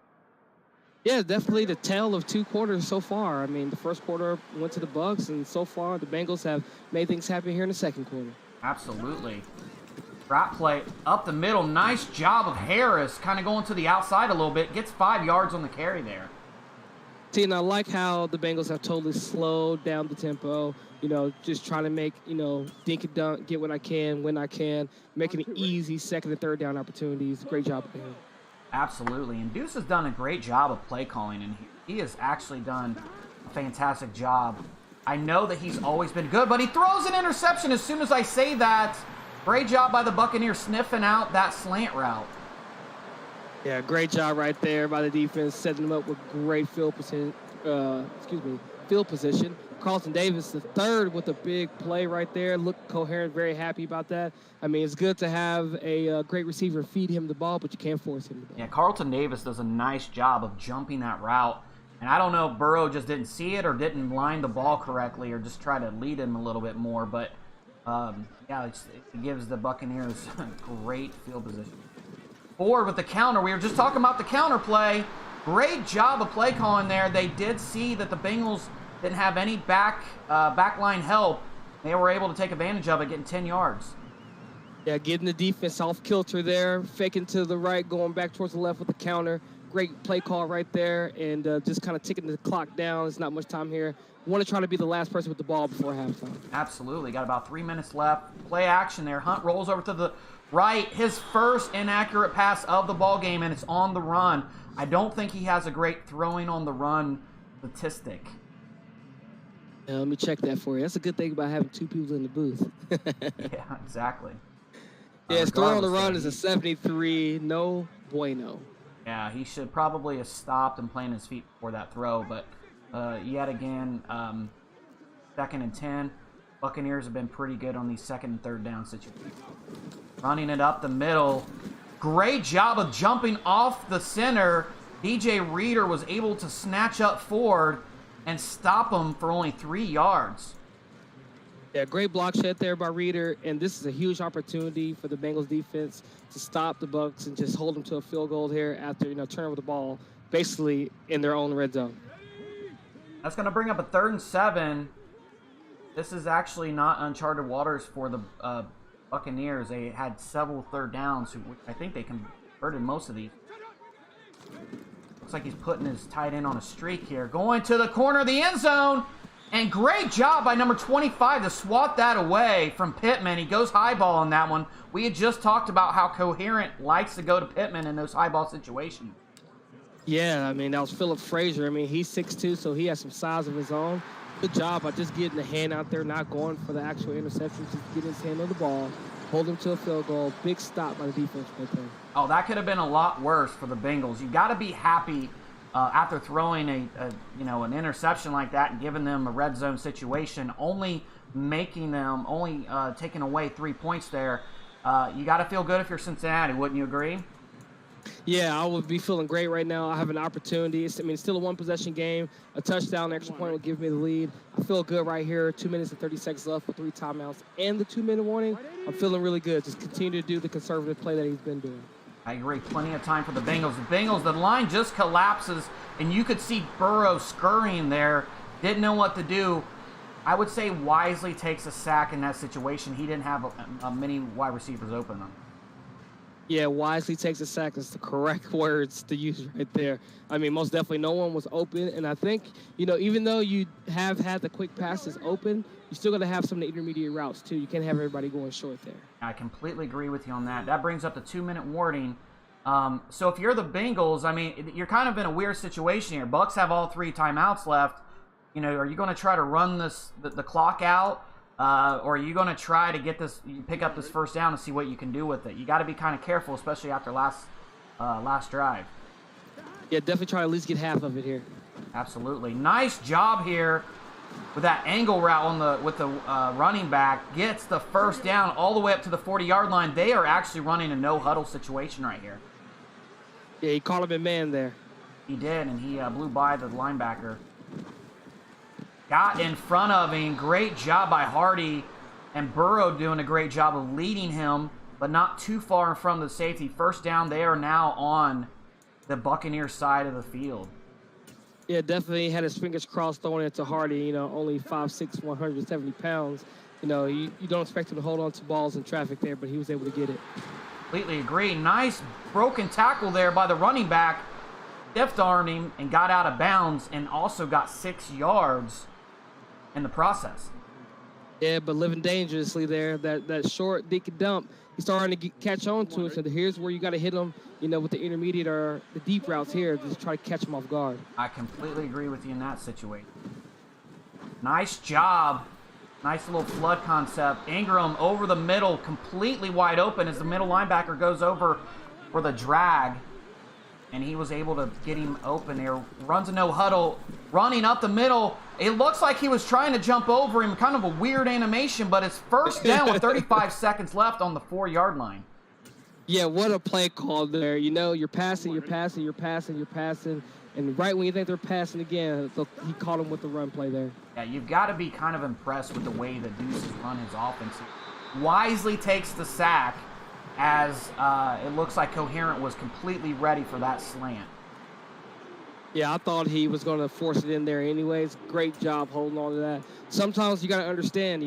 Yeah, definitely the tale of 2 quarters so far. I mean, the first quarter went to the Bucs, and so far the Bengals have made things happen here in the second quarter. Absolutely. Trap play up the middle. Nice job of Harris kind of going to the outside a little bit. Gets 5 yards on the carry there. See, and I like how the Bengals have totally slowed down the tempo, just trying to make, dink and dunk, get what I can, when I can, making it easy 2nd and 3rd down opportunities. Great job by him. Absolutely, and Deuce has done a great job of play calling in here. He has actually done a fantastic job. I know that he's always been good, but he throws an interception as soon as I say that. Great job by the Buccaneers sniffing out that slant route. Yeah, great job right there by the defense, setting them up with great field position. Carlton Davis, the 3rd, with a big play right there. Looked Coherent, very happy about that. I mean, it's good to have a great receiver feed him the ball, but you can't force him the ball. Yeah, Carlton Davis does a nice job of jumping that route. And I don't know if Burrow just didn't see it or didn't line the ball correctly or just try to lead him a little bit more. But, yeah, it gives the Buccaneers great field position. Ford with the counter. We were just talking about the counter play. Great job of play calling there. They did see that the Bengals didn't have any backline help. They were able to take advantage of it, getting 10 yards. Yeah, getting the defense off kilter there, faking to the right, going back towards the left with the counter. Great play call right there, and just kind of ticking the clock down. There's not much time here. Want to try to be the last person with the ball before halftime. Absolutely. Got about 3 minutes left. Play action there. Hunt rolls over to the right. His first inaccurate pass of the ball game, and it's on the run. I don't think he has a great throwing on the run statistic. Yeah, let me check that for you. That's a good thing about having 2 people in the booth. Yeah, exactly. Yeah, his throw on the run is a 73. No bueno. Yeah, he should probably have stopped and planted his feet before that throw, but yet again, 2nd and 10. Buccaneers have been pretty good on these 2nd and 3rd down situations. Running it up the middle. Great job of jumping off the center. DJ Reader was able to snatch up Ford and stop him for only 3 yards. Yeah, great block shed there by Reeder, and this is a huge opportunity for the Bengals defense to stop the Bucs and just hold them to a field goal here after turn over the ball, basically in their own red zone. That's going to bring up a 3rd and 7. This is actually not uncharted waters for the Buccaneers. They had several 3rd downs. I think they converted most of these. Looks like he's putting his tight end on a streak here. Going to the corner of the end zone. And great job by number 25 to swat that away from Pittman. He goes high ball on that one. We had just talked about how Coherent likes to go to Pittman in those high ball situations. Yeah, I mean, that was Philip Frazier. I mean, he's 6'2", so he has some size of his own. Good job by just getting the hand out there, not going for the actual interception, just getting his hand on the ball, hold him to a field goal. Big stop by the defense right there. Oh, that could have been a lot worse for the Bengals. You got to be happy after throwing an interception like that and giving them a red zone situation, only taking away 3 points there. You got to feel good if you're Cincinnati, wouldn't you agree? Yeah, I would be feeling great right now. I have an opportunity. It's still a one-possession game. A touchdown, extra point will give me the lead. I feel good right here. 2 minutes and 30 seconds left with 3 timeouts and the 2-minute warning. I'm feeling really good. Just continue to do the conservative play that he's been doing. I agree. Plenty of time for the Bengals. The line just collapses, and you could see Burrow scurrying there. Didn't know what to do. I would say wisely takes a sack in that situation. He didn't have many wide receivers open. Yeah, wisely takes a sack is the correct words to use right there. I mean, most definitely no one was open. And I think, even though you have had the quick passes open, you still got to have some of the intermediate routes, too. You can't have everybody going short there. I completely agree with you on that. That brings up the 2-minute warning. So if you're the Bengals, I mean, you're kind of in a weird situation here. Bucs have all 3 timeouts left. Are you going to try to run the clock out? Or are you going to try to pick up this first down and see what you can do with it? You got to be kind of careful, especially after last drive. Yeah, definitely try to at least get half of it here. Absolutely. Nice job here with that angle route with the running back. Gets the first down all the way up to the 40-yard line. They are actually running a no-huddle situation right here. Yeah, he caught him in man there. He did, and he blew by the linebacker. Got in front of him. Great job by Hardy, and Burrow doing a great job of leading him, but not too far in front of the safety. First down, they are now on the Buccaneers side of the field. Yeah, definitely had his fingers crossed throwing it to Hardy, only 5'6", 170 pounds. You don't expect him to hold on to balls in traffic there, but he was able to get it. Completely agree. Nice broken tackle there by the running back. Stiff-armed him and got out of bounds, and also got 6 yards in the process. Yeah, but living dangerously there. That short dink and dump, he's starting to catch on to it. So here's where you got to hit him, with the intermediate or the deep routes here, just try to catch him off guard. I completely agree with you in that situation. Nice job. Nice little flood concept. Ingram over the middle, completely wide open as the middle linebacker goes over for the drag. And he was able to get him open there. Runs a no-huddle, running up the middle. It looks like he was trying to jump over him. Kind of a weird animation, but it's first down with 35 seconds left on the 4-yard line. Yeah, what a play call there. You're passing. And right when you think they're passing again, he caught him with the run play there. Yeah, you've got to be kind of impressed with the way the Deuce has run his offense. Wisely takes the sack, as it looks like Coherent was completely ready for that slant. Yeah, I thought he was going to force it in there anyways. Great job holding on to that. Sometimes you got to understand,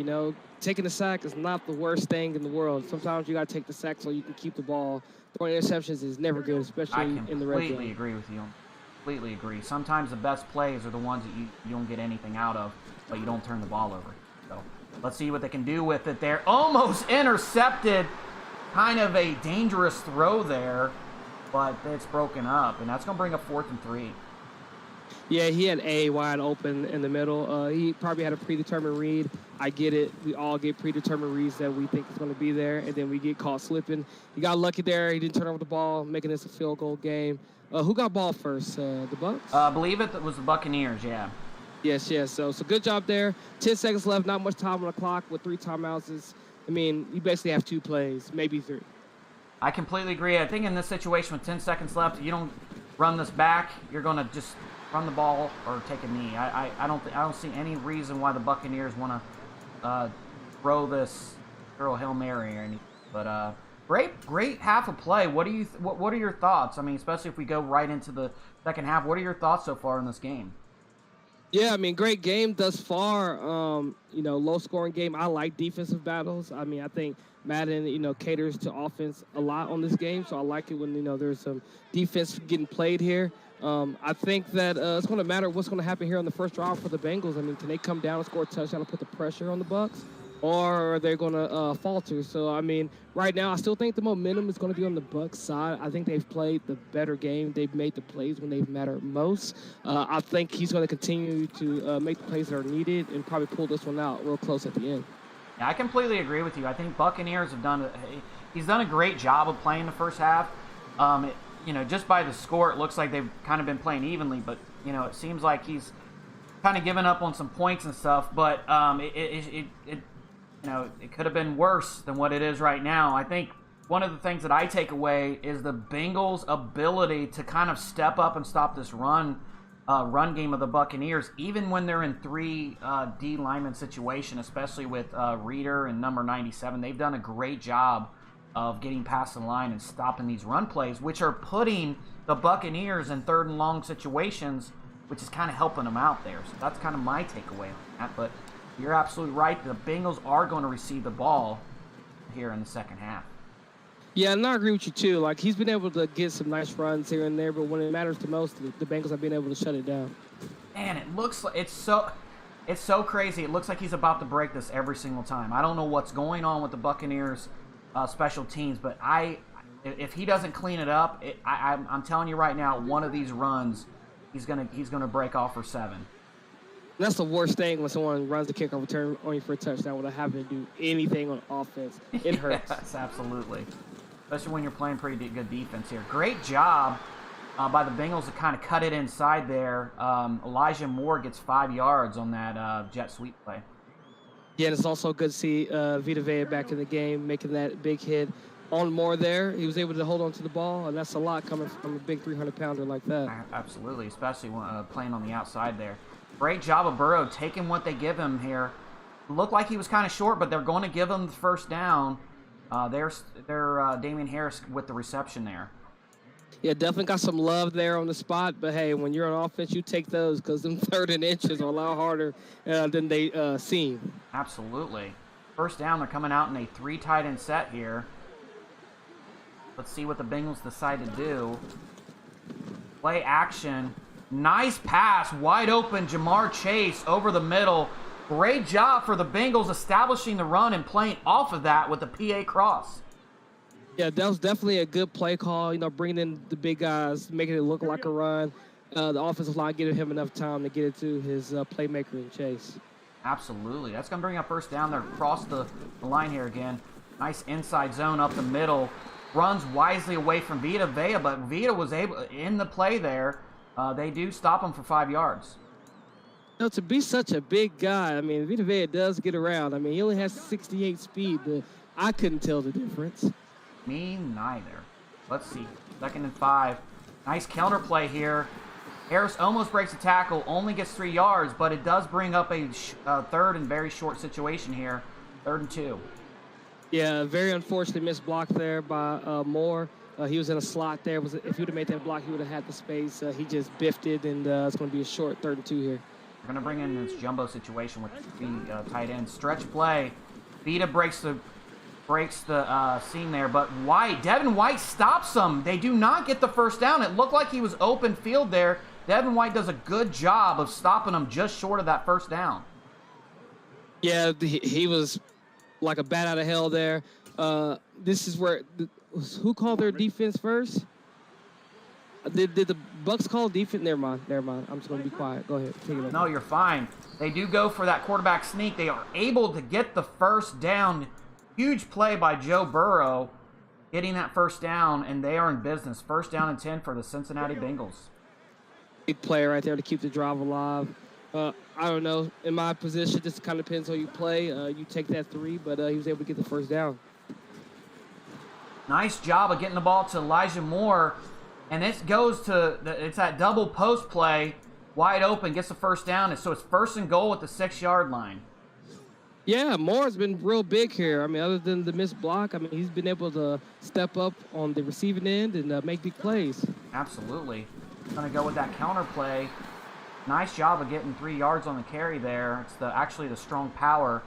taking a sack is not the worst thing in the world. Sometimes you got to take the sack so you can keep the ball. Throwing interceptions is never good, especially in the red zone. I completely agree with you. Completely agree. Sometimes the best plays are the ones that you don't get anything out of, but you don't turn the ball over. So let's see what they can do with it there. Almost intercepted. Kind of a dangerous throw there, but it's broken up, and that's going to bring up 4th and 3. Yeah, he had A wide open in the middle. He probably had a predetermined read. I get it. We all get predetermined reads that we think is going to be there, and then we get caught slipping. He got lucky there. He didn't turn over the ball, making this a field goal game. Who got ball first? The Bucs? I believe it was the Buccaneers, yeah. Yes. So good job there. 10 seconds left, not much time on the clock with 3 timeouts. You basically have 2 plays, maybe 3. I completely agree. I think in this situation with 10 seconds left, you don't run this back. You're going to just run the ball or take a knee. I don't see any reason why the Buccaneers want to throw a Hail Mary or anything. But great half of play. What are your thoughts? I mean, especially if we go right into the second half, what are your thoughts so far in this game? Yeah, I mean, great game thus far. Low-scoring game. I like defensive battles. I mean, I think Madden, caters to offense a lot on this game, so I like it when, there's some defense getting played here. I think that it's going to matter what's going to happen here on the first drive for the Bengals. I mean, can they come down and score a touchdown and put the pressure on the Bucs? Or are they going to falter? So, I mean, right now, I still think the momentum is going to be on the Bucs side. I think they've played the better game. They've made the plays when they've mattered most. I think he's going to continue to make the plays that are needed and probably pull this one out real close at the end. Yeah, I completely agree with you. I think Buccaneers have he's done a great job of playing the first half. Just by the score, it looks like they've kind of been playing evenly, but, it seems like he's kind of given up on some points and stuff, but it could have been worse than what it is right now. I think one of the things that I take away is the Bengals' ability to kind of step up and stop this run game of the Buccaneers, even when they're in 3 D lineman situation, especially with Reader and number 97. They've done a great job of getting past the line and stopping these run plays, which are putting the Buccaneers in 3rd and long situations, which is kind of helping them out there. So that's kind of my takeaway on that. But you're absolutely right. The Bengals are going to receive the ball here in the second half. Yeah, and I agree with you, too. Like, he's been able to get some nice runs here and there, but when it matters the most, the Bengals have been able to shut it down. Man, it looks like it's so crazy. It looks like he's about to break this every single time. I don't know what's going on with the Buccaneers special teams, but if he doesn't clean it up, I'm telling you right now, one of these runs, he's gonna break off for 7. That's the worst thing when someone runs the kickoff return only for a touchdown without having to do anything on offense. It hurts. Yes, absolutely. Especially when you're playing pretty good defense here. Great job by the Bengals to kind of cut it inside there. Elijah Moore gets 5 yards on that jet sweep play. Yeah, and it's also good to see Vita Vea back in the game, making that big hit on Moore there. He was able to hold on to the ball, and that's a lot coming from a big 300-pounder like that. Absolutely, especially when playing on the outside there. Great job of Burrow taking what they give him here. Looked like he was kind of short, but they're going to give him the first down. There's Damian Harris with the reception there. Yeah, definitely got some love there on the spot. But, hey, when you're on offense, you take those because them 3rd and inches are a lot harder than they seem. Absolutely. First down, they're coming out in a 3 tight end set here. Let's see what the Bengals decide to do. Play action. Nice pass, wide open, Jamar Chase over the middle. Great job for the Bengals establishing the run and playing off of that with the PA cross. Yeah, that was definitely a good play call, bringing in the big guys, making it look like a run. The offensive line giving him enough time to get it to his playmaker in Chase. Absolutely. That's going to bring up first down there across the line here again. Nice inside zone up the middle. Runs wisely away from Vita Vea, but Vita was able, in the play there, they do stop him for 5 yards. To be such a big guy, I mean, Vita Vea does get around. I mean, he only has 68 speed, but I couldn't tell the difference. Me neither. Let's see. 2nd and 5. Nice counter play here. Harris almost breaks a tackle, only gets 3 yards, but it does bring up a 3rd and very short situation here. 3rd and 2. Yeah, very unfortunately missed block there by Moore. He was in a slot there. If he would have made that block, he would have had the space. He just biffed it, and it's going to be a short 3rd and 2 here. We're going to bring in this jumbo situation with the tight end. Stretch play. Vita breaks the seam there, but Devin White stops them. They do not get the first down. It looked like he was open field there. Devin White does a good job of stopping them just short of that first down. Yeah, he was like a bat out of hell there. This is where who called their defense first? Did the Bucs call defense? Never mind. I'm just going to be quiet. Go ahead. Take it over. No, you're fine. They do go for that quarterback sneak. They are able to get the first down. Huge play by Joe Burrow getting that first down, and they are in business. First down and 10 for the Cincinnati Bengals. Big play right there to keep the drive alive. I don't know. In my position, just kind of depends how you play. You take that 3, but he was able to get the first down. Nice job of getting the ball to Elijah Moore. And this goes to, it's that double post play, wide open, gets the first down. And so it's 1st and goal at the 6-yard line. Yeah, Moore's been real big here. I mean, other than the missed block, I mean, he's been able to step up on the receiving end and make big plays. Absolutely. Going to go with that counter play. Nice job of getting 3 yards on the carry there. It's actually the strong power.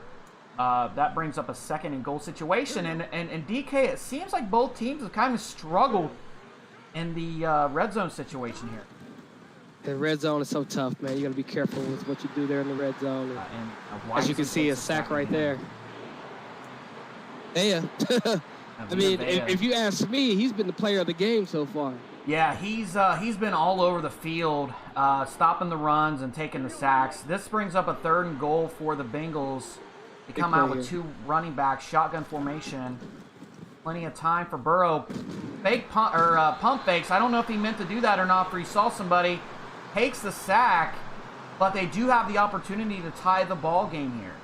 That brings up a 2nd and goal situation. And DK, it seems like both teams have kind of struggled in the red zone situation here. The red zone is so tough, man. You got to be careful with what you do there in the red zone. As you can see, a sack right there. Yeah. I mean, if you ask me, he's been the player of the game so far. Yeah, he's been all over the field, stopping the runs and taking the sacks. This brings up a 3rd and goal for the Bengals. They come out with 2 running backs, shotgun formation. Plenty of time for Burrow. Fake pump fakes. I don't know if he meant to do that or not, for he saw somebody. Takes the sack, but they do have the opportunity to tie the ball game here.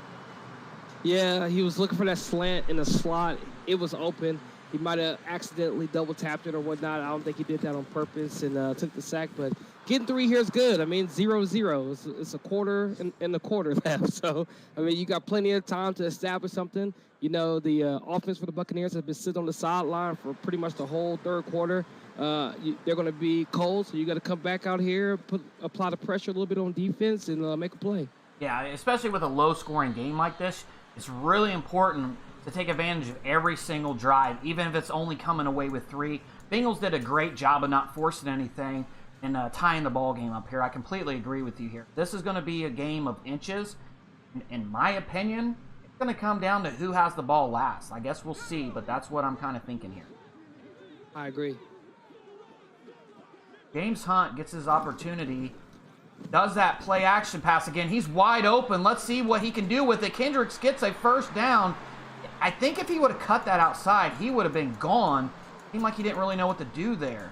Yeah, he was looking for that slant in the slot. It was open. He might have accidentally double tapped it or whatnot. I don't think he did that on purpose and took the sack. But getting 3 here is good. I mean, 0-0. It's a quarter and a quarter left. So, I mean, you got plenty of time to establish something. You know, the offense for the Buccaneers has been sitting on the sideline for pretty much the whole 3rd quarter. They're going to be cold, so you got to come back out here, apply the pressure a little bit on defense, and make a play. Yeah, especially with a low-scoring game like this, it's really important to take advantage of every single drive, even if it's only coming away with 3. Bengals did a great job of not forcing anything and tying the ball game up here. I completely agree with you here. This is going to be a game of inches. In my opinion, it's going to come down to who has the ball last. I guess we'll see, but that's what I'm kind of thinking here. I agree. James Hunt gets his opportunity. Does that play action pass again. He's wide open. Let's see what he can do with it. Kendricks gets a 1st down. I think if he would have cut that outside, he would have been gone. Seemed like he didn't really know what to do there.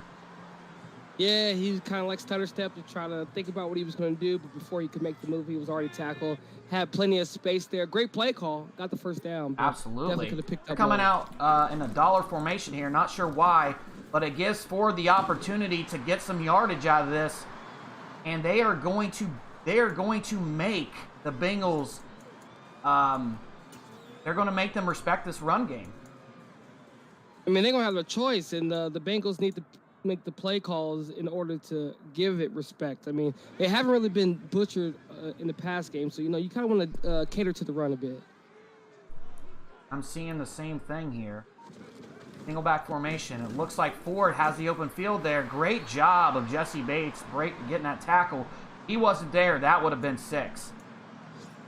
Yeah, he kind of like stutter step to try to think about what he was going to do, but before he could make the move, he was already tackled. Had plenty of space there. Great play call. Got the 1st down. Absolutely. Could have picked They're up coming more. out in a dollar formation here. Not sure why, but it gives Ford the opportunity to get some yardage out of this, and they are going to make the Bengals. They're going to make them respect this run game. I mean, they're going to have a choice, and the Bengals need to make the play calls in order to give it respect. I mean, they haven't really been butchered in the past game, so, you know, you kind of want to cater to the run a bit. I'm seeing the same thing here. Single back formation. It looks like Ford has the open field there. Great job of Jesse Bates getting that tackle. He wasn't there. That would have been 6.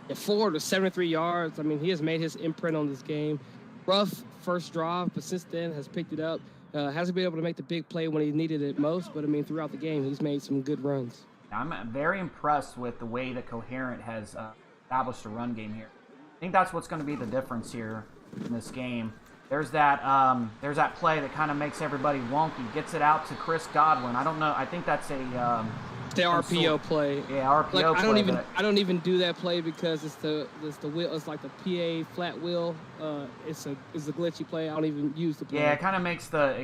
Yeah, Ford was 73 yards. I mean, he has made his imprint on this game. Rough first drive, but since then has picked it up. Hasn't been able to make the big play when he needed it most, but, I mean, throughout the game, he's made some good runs. I'm very impressed with the way that Coherent has established a run game here. I think that's what's going to be the difference here in this game. There's that play that kind of makes everybody wonky. Gets it out to Chris Godwin. I don't know. I think that's a the RPO play. Yeah, RPO like, play. I don't even do that play because it's the wheel. It's like the PA flat wheel. It's a glitchy play. I don't even use the play. Yeah, it kind of makes the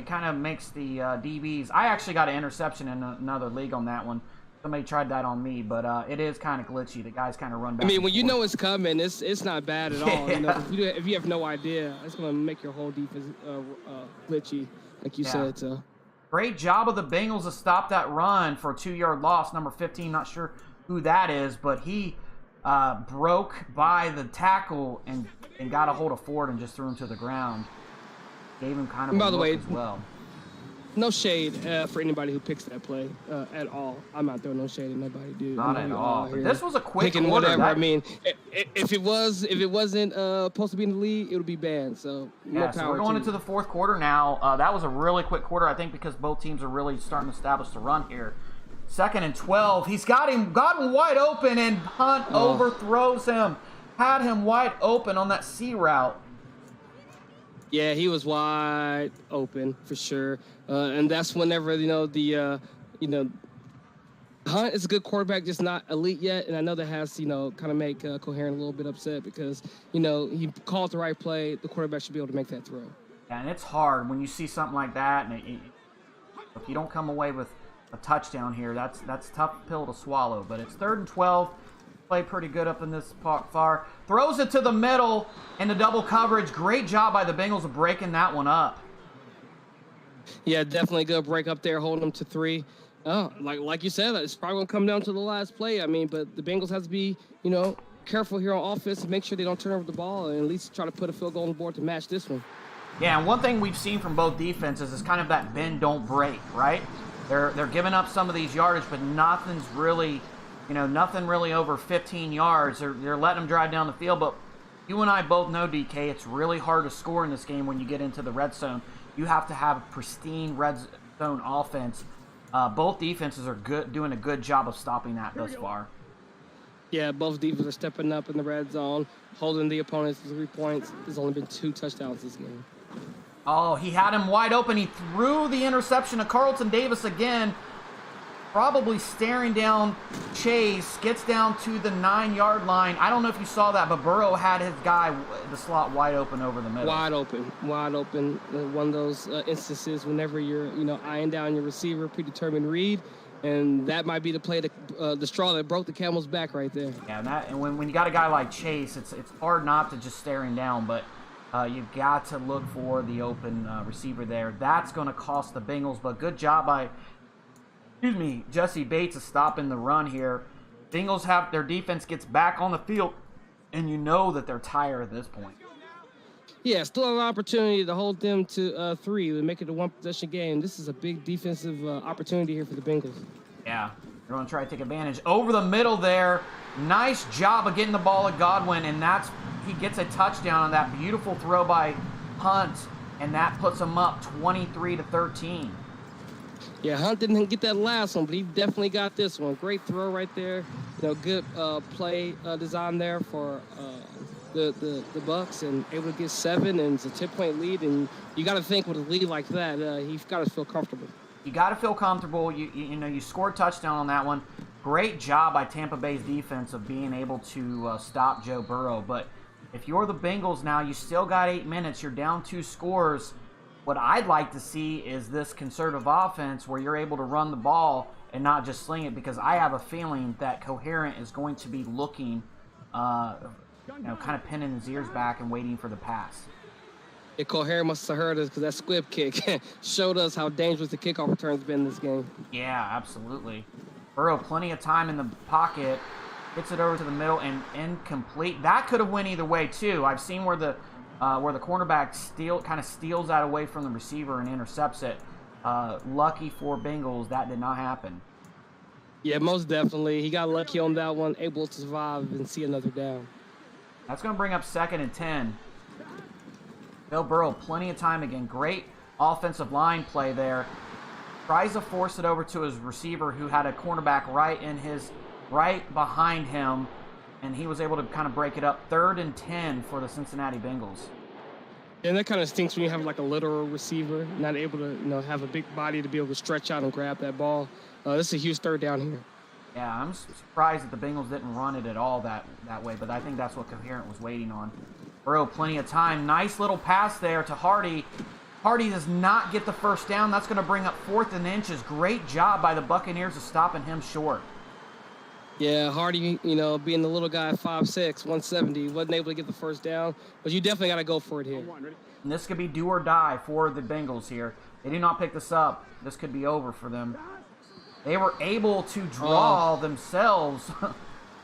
DBs. I actually got an interception in another league on that one. Somebody tried that on me, but it is kind of glitchy. The guys kind of run back. I mean, when you forth. know it's coming, it's not bad at all. You know, if you have no idea, it's going to make your whole defense glitchy, like you said. So. Great job of the Bengals to stop that run for a 2-yard loss. Number 15, not sure who that is, but he broke by the tackle and got a hold of Ford and just threw him to the ground. Gave him kind of a look as well. No shade for anybody who picks that play at all. I'm not throwing no shade at nobody, dude. Not at all. But this was a quick quarter. Whatever. I mean, if it wasn't supposed to be in the league, it would be banned. So so we're going into the 4th quarter now. That was a really quick quarter, I think, because both teams are really starting to establish the run here. 2nd and 12. He's got him wide open, and Hunt overthrows him. Had him wide open on that C route. Yeah, he was wide open for sure, and that's whenever Hunt is a good quarterback, just not elite yet, and I know that has kind of make Coherent a little bit upset because he called the right play. The quarterback should be able to make that throw. Yeah, and it's hard when you see something like that, and if you don't come away with a touchdown here, that's a tough pill to swallow. But it's 3rd and 12. Play pretty good up in this far. Throws it to the middle in the double coverage. Great job by the Bengals of breaking that one up. Yeah, definitely good break up there, holding them to 3. Oh, like you said, it's probably going to come down to the last play. I mean, but the Bengals have to be, careful here on offense and make sure they don't turn over the ball and at least try to put a field goal on the board to match this one. Yeah, and one thing we've seen from both defenses is kind of that bend, don't break, right? They're giving up some of these yardage, but nothing really over 15 yards. They're letting them drive down the field, but you and I both know, DK, it's really hard to score in this game when you get into the red zone. You have to have a pristine red zone offense. Both defenses are doing a good job of stopping that thus far. Yeah, both defenses are stepping up in the red zone, holding the opponents to 3 points. There's only been 2 touchdowns this game. Oh, he had him wide open. He threw the interception to Carlton Davis again. Probably staring down Chase. Gets down to the 9-yard line. I don't know if you saw that, but Burrow had his guy, the slot, wide open over the middle. Wide open. One of those instances whenever you're, eyeing down your receiver, predetermined read. And that might be the play, the straw that broke the camel's back right there. Yeah, and when you got a guy like Chase, it's hard not to just stare him down, but you've got to look for the open receiver there. That's going to cost the Bengals, but good job by Jesse Bates is stopping the run here. Bengals have their defense gets back on the field, and you know that they're tired at this point. Yeah, still have an opportunity to hold them to 3 and make it a 1-possession game. This is a big defensive opportunity here for the Bengals. Yeah, they're going to try to take advantage. Over the middle there. Nice job of getting the ball at Godwin, and he gets a touchdown on that beautiful throw by Hunt, and that puts him up 23-13. Yeah, Hunt didn't get that last one, but he definitely got this one. Great throw right there. Good play design there for the Bucs, and able to get 7, and it's a 10-point lead. And you got to think with a lead like that, you've got to feel comfortable. You got to feel comfortable. You scored a touchdown on that one. Great job by Tampa Bay's defense of being able to stop Joe Burrow. But if you're the Bengals now, you still got 8 minutes. You're down 2 scores. What I'd like to see is this conservative offense where you're able to run the ball and not just sling it, because I have a feeling that Coherent is going to be looking, kind of pinning his ears back and waiting for the pass. Yeah, Coherent must have heard us, because that squib kick showed us how dangerous the kickoff return's been this game. Yeah, absolutely. Burrow, plenty of time in the pocket, gets it over to the middle and incomplete. That could have went either way too. I've seen where the cornerback steals that away from the receiver and intercepts it. Lucky for Bengals, that did not happen. Yeah, most definitely. He got lucky on that one, able to survive and see another down. That's going to bring up 2nd and 10. Bill Burrow, plenty of time again. Great offensive line play there. Tries to force it over to his receiver, who had a cornerback right behind him, and he was able to kind of break it up. 3rd and 10 for the Cincinnati Bengals. And that kind of stinks when you have like a literal receiver, not able to have a big body to be able to stretch out and grab that ball. This is a huge 3rd down here. Yeah, I'm surprised that the Bengals didn't run it at all that way, but I think that's what Coherent was waiting on. Burrow, plenty of time. Nice little pass there to Hardy. Hardy does not get the 1st down. That's going to bring up 4th and inches. Great job by the Buccaneers of stopping him short. Yeah, Hardy, being the little guy, 5'6", 170, wasn't able to get the 1st down, but you definitely got to go for it here. And this could be do or die for the Bengals here. They do not pick this up. This could be over for them. They were able to draw themselves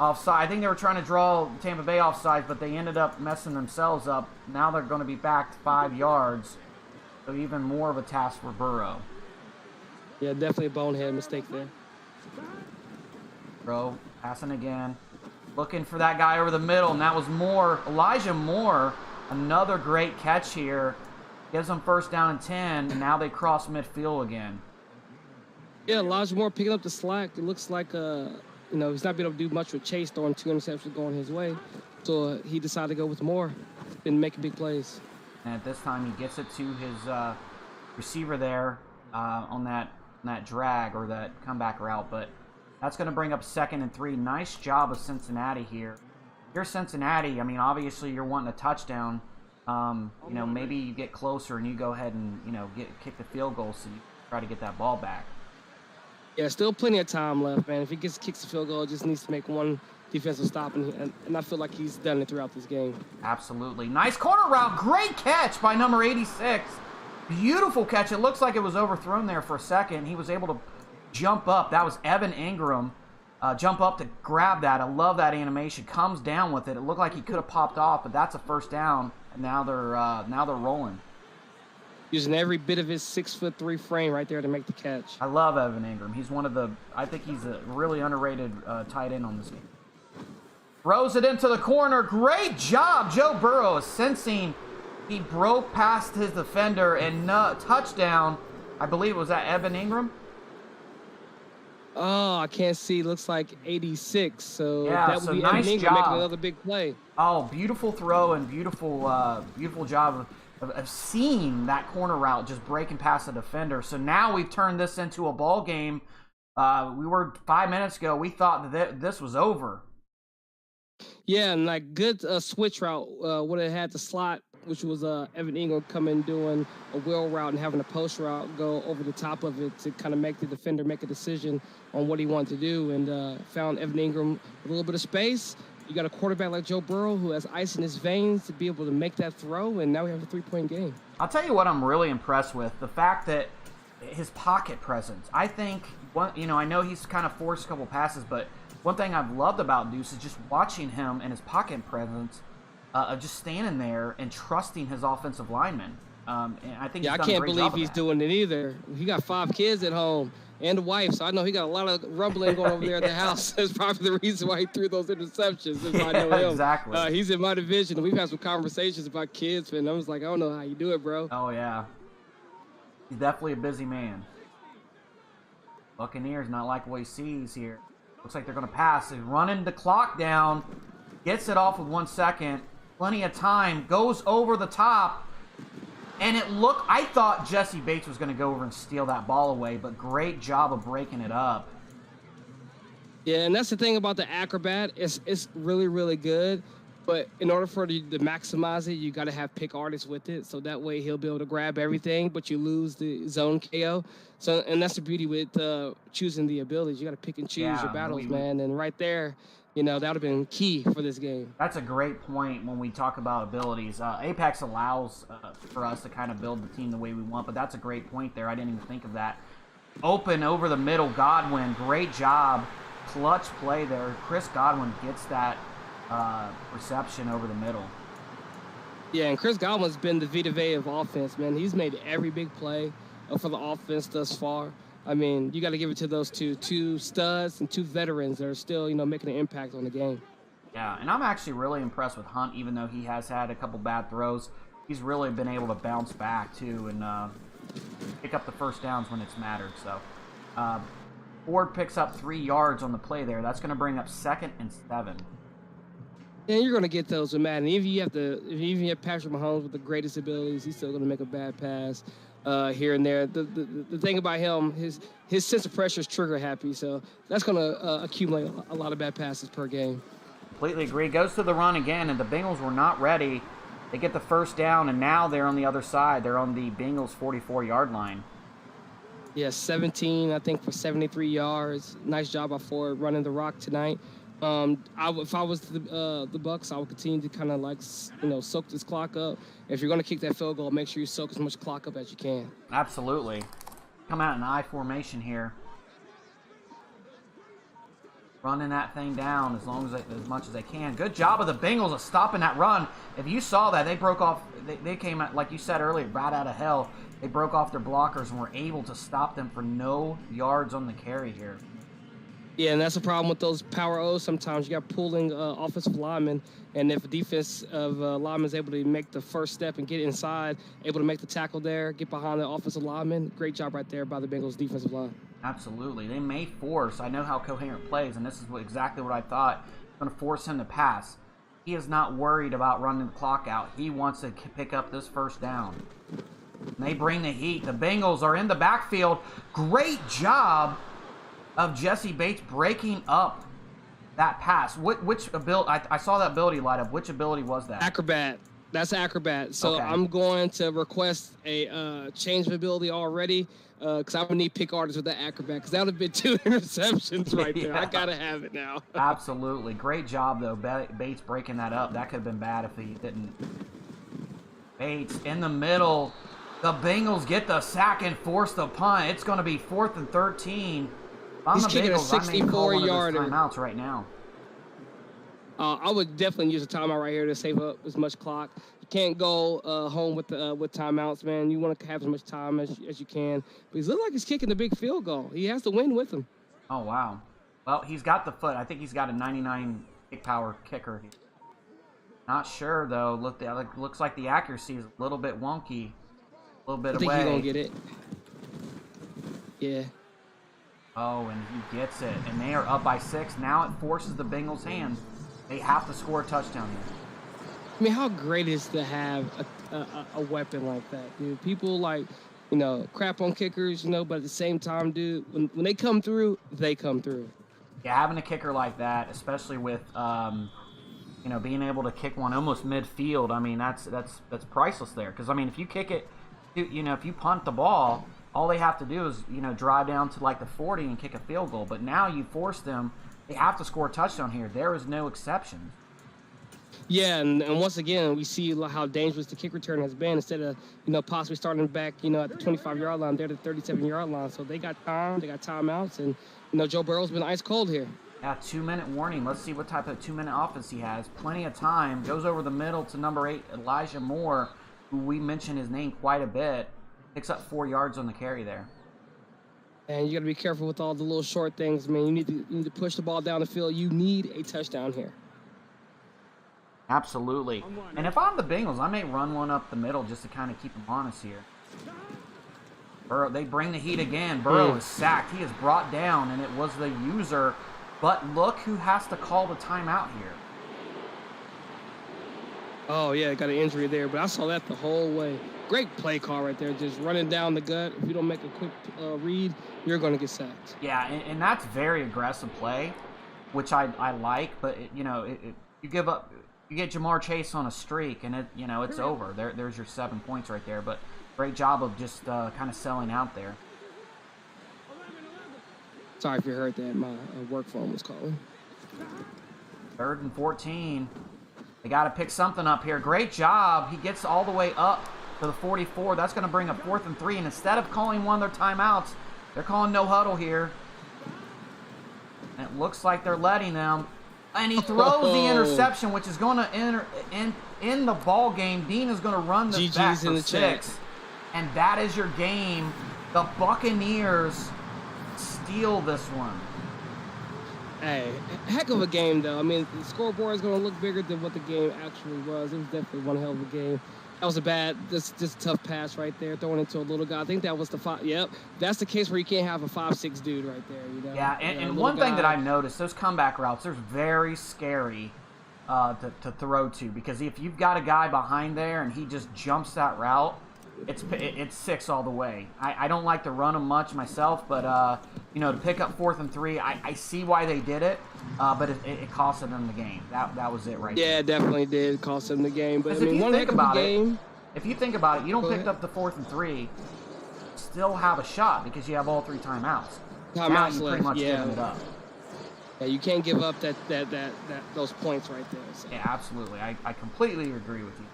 offside. I think they were trying to draw Tampa Bay offside, but they ended up messing themselves up. Now they're going to be back 5 yards. So even more of a task for Burrow. Yeah, definitely a bonehead mistake there. Burrow passing again. Looking for that guy over the middle, and that was Moore. Elijah Moore, another great catch here. Gives them 1st down and 10, and now they cross midfield again. Yeah, Elijah Moore picking up the slack. It looks like, he's not been able to do much with Chase, throwing 2 interceptions going his way. So he decided to go with Moore and making big plays. And at this time, he gets it to his receiver there on that drag or that comeback route. But that's going to bring up 2nd and 3. Nice job of Cincinnati here. If you're Cincinnati, I mean, obviously you're wanting a touchdown. Maybe you get closer and you go ahead and, kick the field goal so you try to get that ball back. Yeah, still plenty of time left, man. If he kicks the field goal, just needs to make one defensive stop, and I feel like he's done it throughout this game. Absolutely. Nice corner route. Great catch by number 86. Beautiful catch. It looks like it was overthrown there for a second. He was able to jump up. That was Evan Ingram. Jump up to grab that. I love that animation. Comes down with it. It looked like he could have popped off, but that's a first down. And now they're rolling. Using every bit of his 6'3" frame right there to make the catch. I love Evan Ingram. He's one of the. I think he's a really underrated tight end on this game. Throws it into the corner. Great job. Joe Burrow is sensing he broke past his defender and touchdown. I believe it was that Evan Ingram. Oh, I can't see. Looks like 86. So yeah, that would be nice Evan Ingram job. making another big play. Oh, beautiful throw and beautiful job of seeing that corner route just breaking past the defender. So now we've turned this into a ball game. We were 5 minutes ago. We thought that this was over. Yeah, and like good switch route would have had the slot, which was Evan Ingram coming doing a wheel route and having a post route go over the top of it to kind of make the defender make a decision on what he wanted to do, and found Evan Ingram a little bit of space. You got a quarterback like Joe Burrow who has ice in his veins to be able to make that throw, and now we have a 3-point game. I'll tell you what I'm really impressed with, the fact that his pocket presence. I think, I know he's kind of forced a couple passes, but one thing I've loved about Deuce is just watching him and his pocket presence of just standing there and trusting his offensive linemen. And I think I can't believe he's doing it either. He got 5 kids at home and a wife, so I know he got a lot of rumbling going over there at the house. That's probably the reason why he threw those interceptions. If I know him. Exactly. He's in my division, and we've had some conversations about kids, and I was like, I don't know how you do it, bro. Oh, yeah. He's definitely a busy man. Buccaneers not like what he sees here. Looks like they're going to pass. He's running the clock down. Gets it off with 1 second. Plenty of time. Goes over the top. And I thought Jesse Bates was going to go over and steal that ball away, but great job of breaking it up. Yeah, and that's the thing about the acrobat. It's really, really good. But in order for it to maximize it, you got to have pick artists with it. So that way he'll be able to grab everything, but you lose the zone KO. So, and that's the beauty with choosing the abilities. You got to pick and choose your battles, man. And right there, that would have been key for this game. That's a great point when we talk about abilities. Apex allows for us to kind of build the team the way we want, but that's a great point there. I didn't even think of that. Open over the middle, Godwin. Great job. Clutch play there. Chris Godwin gets that reception over the middle. Yeah, and Chris Godwin's been the Vita Vea of offense, man. He's made every big play for the offense thus far. I mean, you got to give it to those two studs and 2 veterans that are still, making an impact on the game. Yeah, and I'm actually really impressed with Hunt, even though he has had a couple bad throws. He's really been able to bounce back, too, and pick up the first downs when it's mattered. So, Ford picks up 3 yards on the play there. That's going to bring up 2nd and 7. And you're going to get those with Madden. Even if you have Patrick Mahomes with the greatest abilities, he's still going to make a bad pass here and there. The thing about him, his sense of pressure is trigger happy, so that's going to accumulate a lot of bad passes per game. Completely agree. Goes to the run again, and the Bengals were not ready. They get the first down, and now they're on the other side. They're on the Bengals' 44-yard line. Yeah, 17, I think, for 73 yards. Nice job by Ford running the rock tonight. If I was the Bucs, I would continue to kind of soak this clock up. If you're going to kick that field goal, make sure you soak as much clock up as you can. Absolutely. Come out in I formation here. Running that thing down as much as they can. Good job of the Bengals of stopping that run. If you saw that, they broke off. They came out, like you said earlier, right out of hell. They broke off their blockers and were able to stop them for no yards on the carry here. Yeah, and that's the problem with those power O's. Sometimes you got pulling offensive linemen, and if a defensive lineman is able to make the first step and get inside, able to make the tackle there, get behind the offensive lineman, great job right there by the Bengals defensive line. Absolutely. They may force. I know how Coherent plays, and this is exactly what I thought. Going to force him to pass. He is not worried about running the clock out. He wants to pick up this first down. And they bring the heat. The Bengals are in the backfield. Great job of Jesse Bates breaking up that pass. Which ability? I saw that ability light up. Which ability was that? Acrobat. That's acrobat. So Okay. I'm going to request a change of ability already because I'm gonna need pick artists with that acrobat because that would have been 2 interceptions right there. Yeah. I gotta have it now. Absolutely. Great job, though, Bates breaking that up. That could have been bad if he didn't. Bates in the middle. The Bengals get the sack and force the punt. It's going to be 4th and 13. If I'm He's the kicking a Bengals, I may call one of those 64-yarder. timeouts right now. I would definitely use a timeout right here to save up as much clock. You can't go home with timeouts, man. You want to have as much time as you can. But he looks like he's kicking the big field goal. He has to win with him. Oh, wow. Well, he's got the foot. I think he's got a 99 kick power kicker. Not sure, though. Looks like the accuracy is a little bit wonky. A little bit away. I think he's going to get it. Yeah. Oh, and he gets it. And they are up by 6. Now it forces the Bengals' hand. They have to score a touchdown here. I mean, how great is to have a weapon like that, dude? People crap on kickers, but at the same time, dude, when they come through, they come through. Yeah, having a kicker like that, especially with being able to kick one almost midfield, I mean that's priceless there. Because I mean, if you kick it, if you punt the ball, all they have to do is drive down to like the 40 and kick a field goal. But now you force them; they have to score a touchdown here. There is no exception. Yeah, and once again, we see how dangerous the kick return has been. Instead of possibly starting back at the 25-yard line, they're at the 37-yard line. So they got time, they got timeouts, and Joe Burrow's been ice cold here. Yeah, 2-minute warning. Let's see what type of 2-minute offense he has. Plenty of time. Goes over the middle to number 8, Elijah Moore, who we mentioned his name quite a bit. Picks up 4 yards on the carry there. And you got to be careful with all the little short things, man. You need to push the ball down the field. You need a touchdown here. Absolutely. And if I'm the Bengals, I may run one up the middle just to kind of keep them honest here. Burrow, they bring the heat again. Burrow is sacked. He is brought down, and it was the user. But look who has to call the timeout here. Oh, yeah, got an injury there, but I saw that the whole way. Great play call right there, just running down the gut. If you don't make a quick read, you're going to get sacked. Yeah, and that's very aggressive play, which I like. But, you give up, you get Jamar Chase on a streak, and it's over. There's your 7 points right there. But great job of just kind of selling out there. Sorry if you heard that. My work phone was calling. 3rd and 14. They got to pick something up here. Great job. He gets all the way up to the 44. That's going to bring a 4th and 3. And instead of calling one of their timeouts, they're calling no huddle here. And it looks like they're letting them. And he throws the interception, which is going to end the ball game. Dean is going to run this back for 6. And that is your game. The Buccaneers steal this one. Hey, heck of a game, though. I mean, the scoreboard is going to look bigger than what the game actually was. It was definitely one hell of a game. That was just a tough pass right there, throwing it to a little guy. I think that was the 5. Yep, that's the case where you can't have a 5'6" dude right there. Yeah, and one thing that I noticed, those comeback routes, they're very scary to throw to, because if you've got a guy behind there and he just jumps that route, it's 6 all the way. I don't like to run them much myself, but to pick up 4th and 3, I see why they did it, but it cost them the game. That was it right there. Yeah, it definitely did cost them the game. But I mean, if you think about it, you don't pick up the 4th and 3, still have a shot because you have all 3 timeouts. Now you pretty much giving it up. Yeah, you can't give up those points right there. So. Yeah, absolutely. I completely agree with you.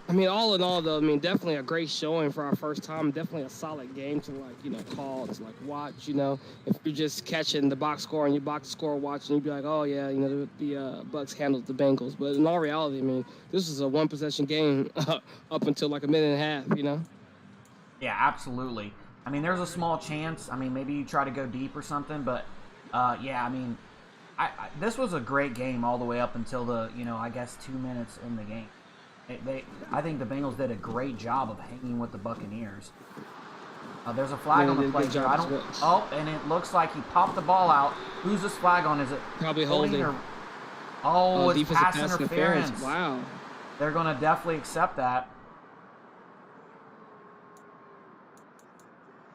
I mean, all in all, though, definitely a great showing for our first time. Definitely a solid game to, call, to, watch, If you're just catching the box score and your box score watching, you'd be like, oh, yeah, the Bucs handled the Bengals. But in all reality, this is a one-possession game up until, a minute and a half, Yeah, absolutely. There's a small chance. Maybe you try to go deep or something. But, this was a great game all the way up until the, 2 minutes in the game. I think the Bengals did a great job of hanging with the Buccaneers. There's a flag on the play here. And it looks like he popped the ball out. Who's this flag on? Is it probably holding? It's pass interference. Wow. They're going to definitely accept that.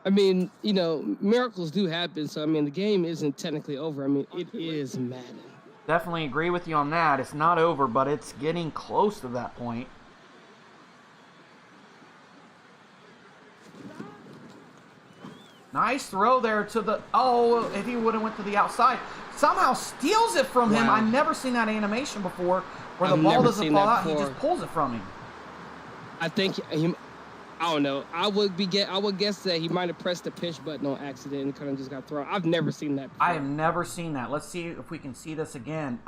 Miracles do happen. So, the game isn't technically over. It is Madden. Definitely agree with you on that. It's not over, but it's getting close to that point. Nice throw there to the... Oh, if he would have went to the outside. Somehow steals it from him. I've never seen that animation before where the ball doesn't fall out. He just pulls it from him. I think he... I don't know. I would guess that he might have pressed the pitch button on accident and kind of just got thrown. I've never seen that before. I have never seen that. Let's see if we can see this again.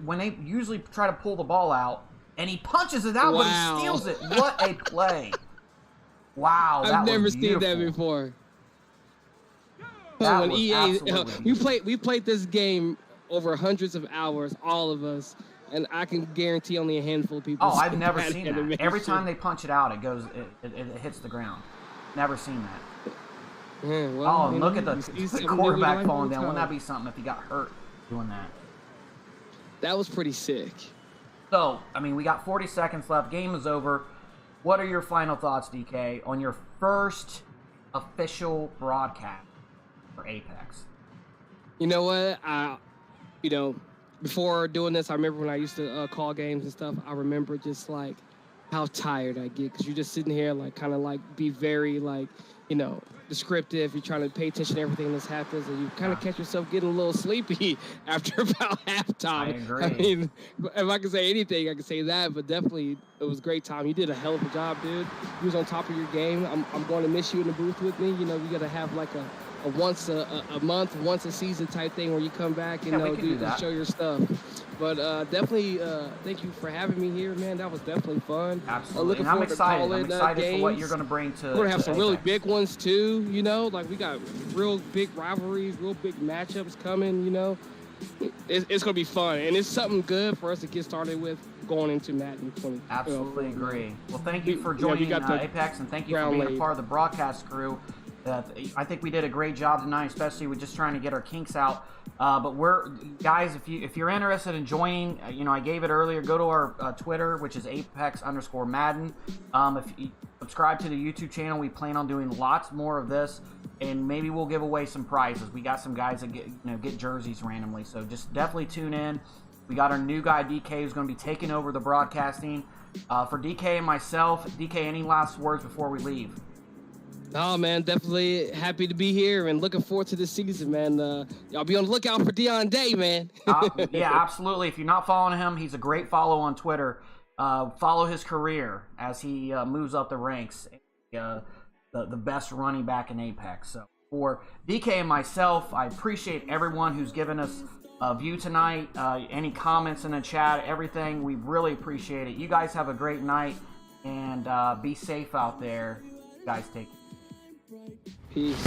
When they usually try to pull the ball out, and he punches it out, but he steals it. What a play. Wow, that I've never was seen that before. That when was EA, we played this game over hundreds of hours, all of us, and I can guarantee only a handful of people. Oh, I've never seen that. Every time they punch it out, it hits the ground. Never seen that. Yeah, well, look at the quarterback falling down. Wouldn't that be something if he got hurt doing that? That was pretty sick. So, I mean, we got 40 seconds left. Game is over. What are your final thoughts, DK, on your first official broadcast for Apex? You know what? Before doing this, I remember when I used to call games and stuff. I remember just like how tired I get because you're just sitting here like kind of like be very like descriptive. You're trying to pay attention to everything that's happens, and you kind of catch yourself getting a little sleepy after about halftime. I agree. I mean, if I can say anything, I can say that. But definitely, it was a great time. You did a hell of a job, dude. You was on top of your game. I'm going to miss you in the booth with me. You know, we got to have like a once a month, once a season type thing where you come back and do show your stuff. But definitely, thank you for having me here, man. That was definitely fun. Absolutely. I'm excited. I'm excited for what you're going to bring to. We're going to have some really big ones too. Like we got real big rivalries, real big matchups coming. It's going to be fun, and it's something good for us to get started with going into Madden 20. Absolutely agree. Well, thank you for joining Apex, and thank you for being a part of the broadcast crew. I think we did a great job tonight, especially with just trying to get our kinks out. But guys, if you're interested in joining, I gave it earlier. Go to our Twitter, which is Apex_Madden. If you subscribe to the YouTube channel, we plan on doing lots more of this, and maybe we'll give away some prizes. We got some guys that get jerseys randomly, so just definitely tune in. We got our new guy DK who's going to be taking over the broadcasting. For DK and myself, DK, any last words before we leave? Oh, man, definitely happy to be here and looking forward to this season, man. Y'all be on the lookout for Dion Day, man. Yeah, absolutely. If you're not following him, he's a great follow on Twitter. Follow his career as he moves up the ranks. The best running back in Apex. So for DK and myself, I appreciate everyone who's given us a view tonight. Any comments in the chat, everything, we really appreciate it. You guys have a great night, and be safe out there. You guys, take care. Peace.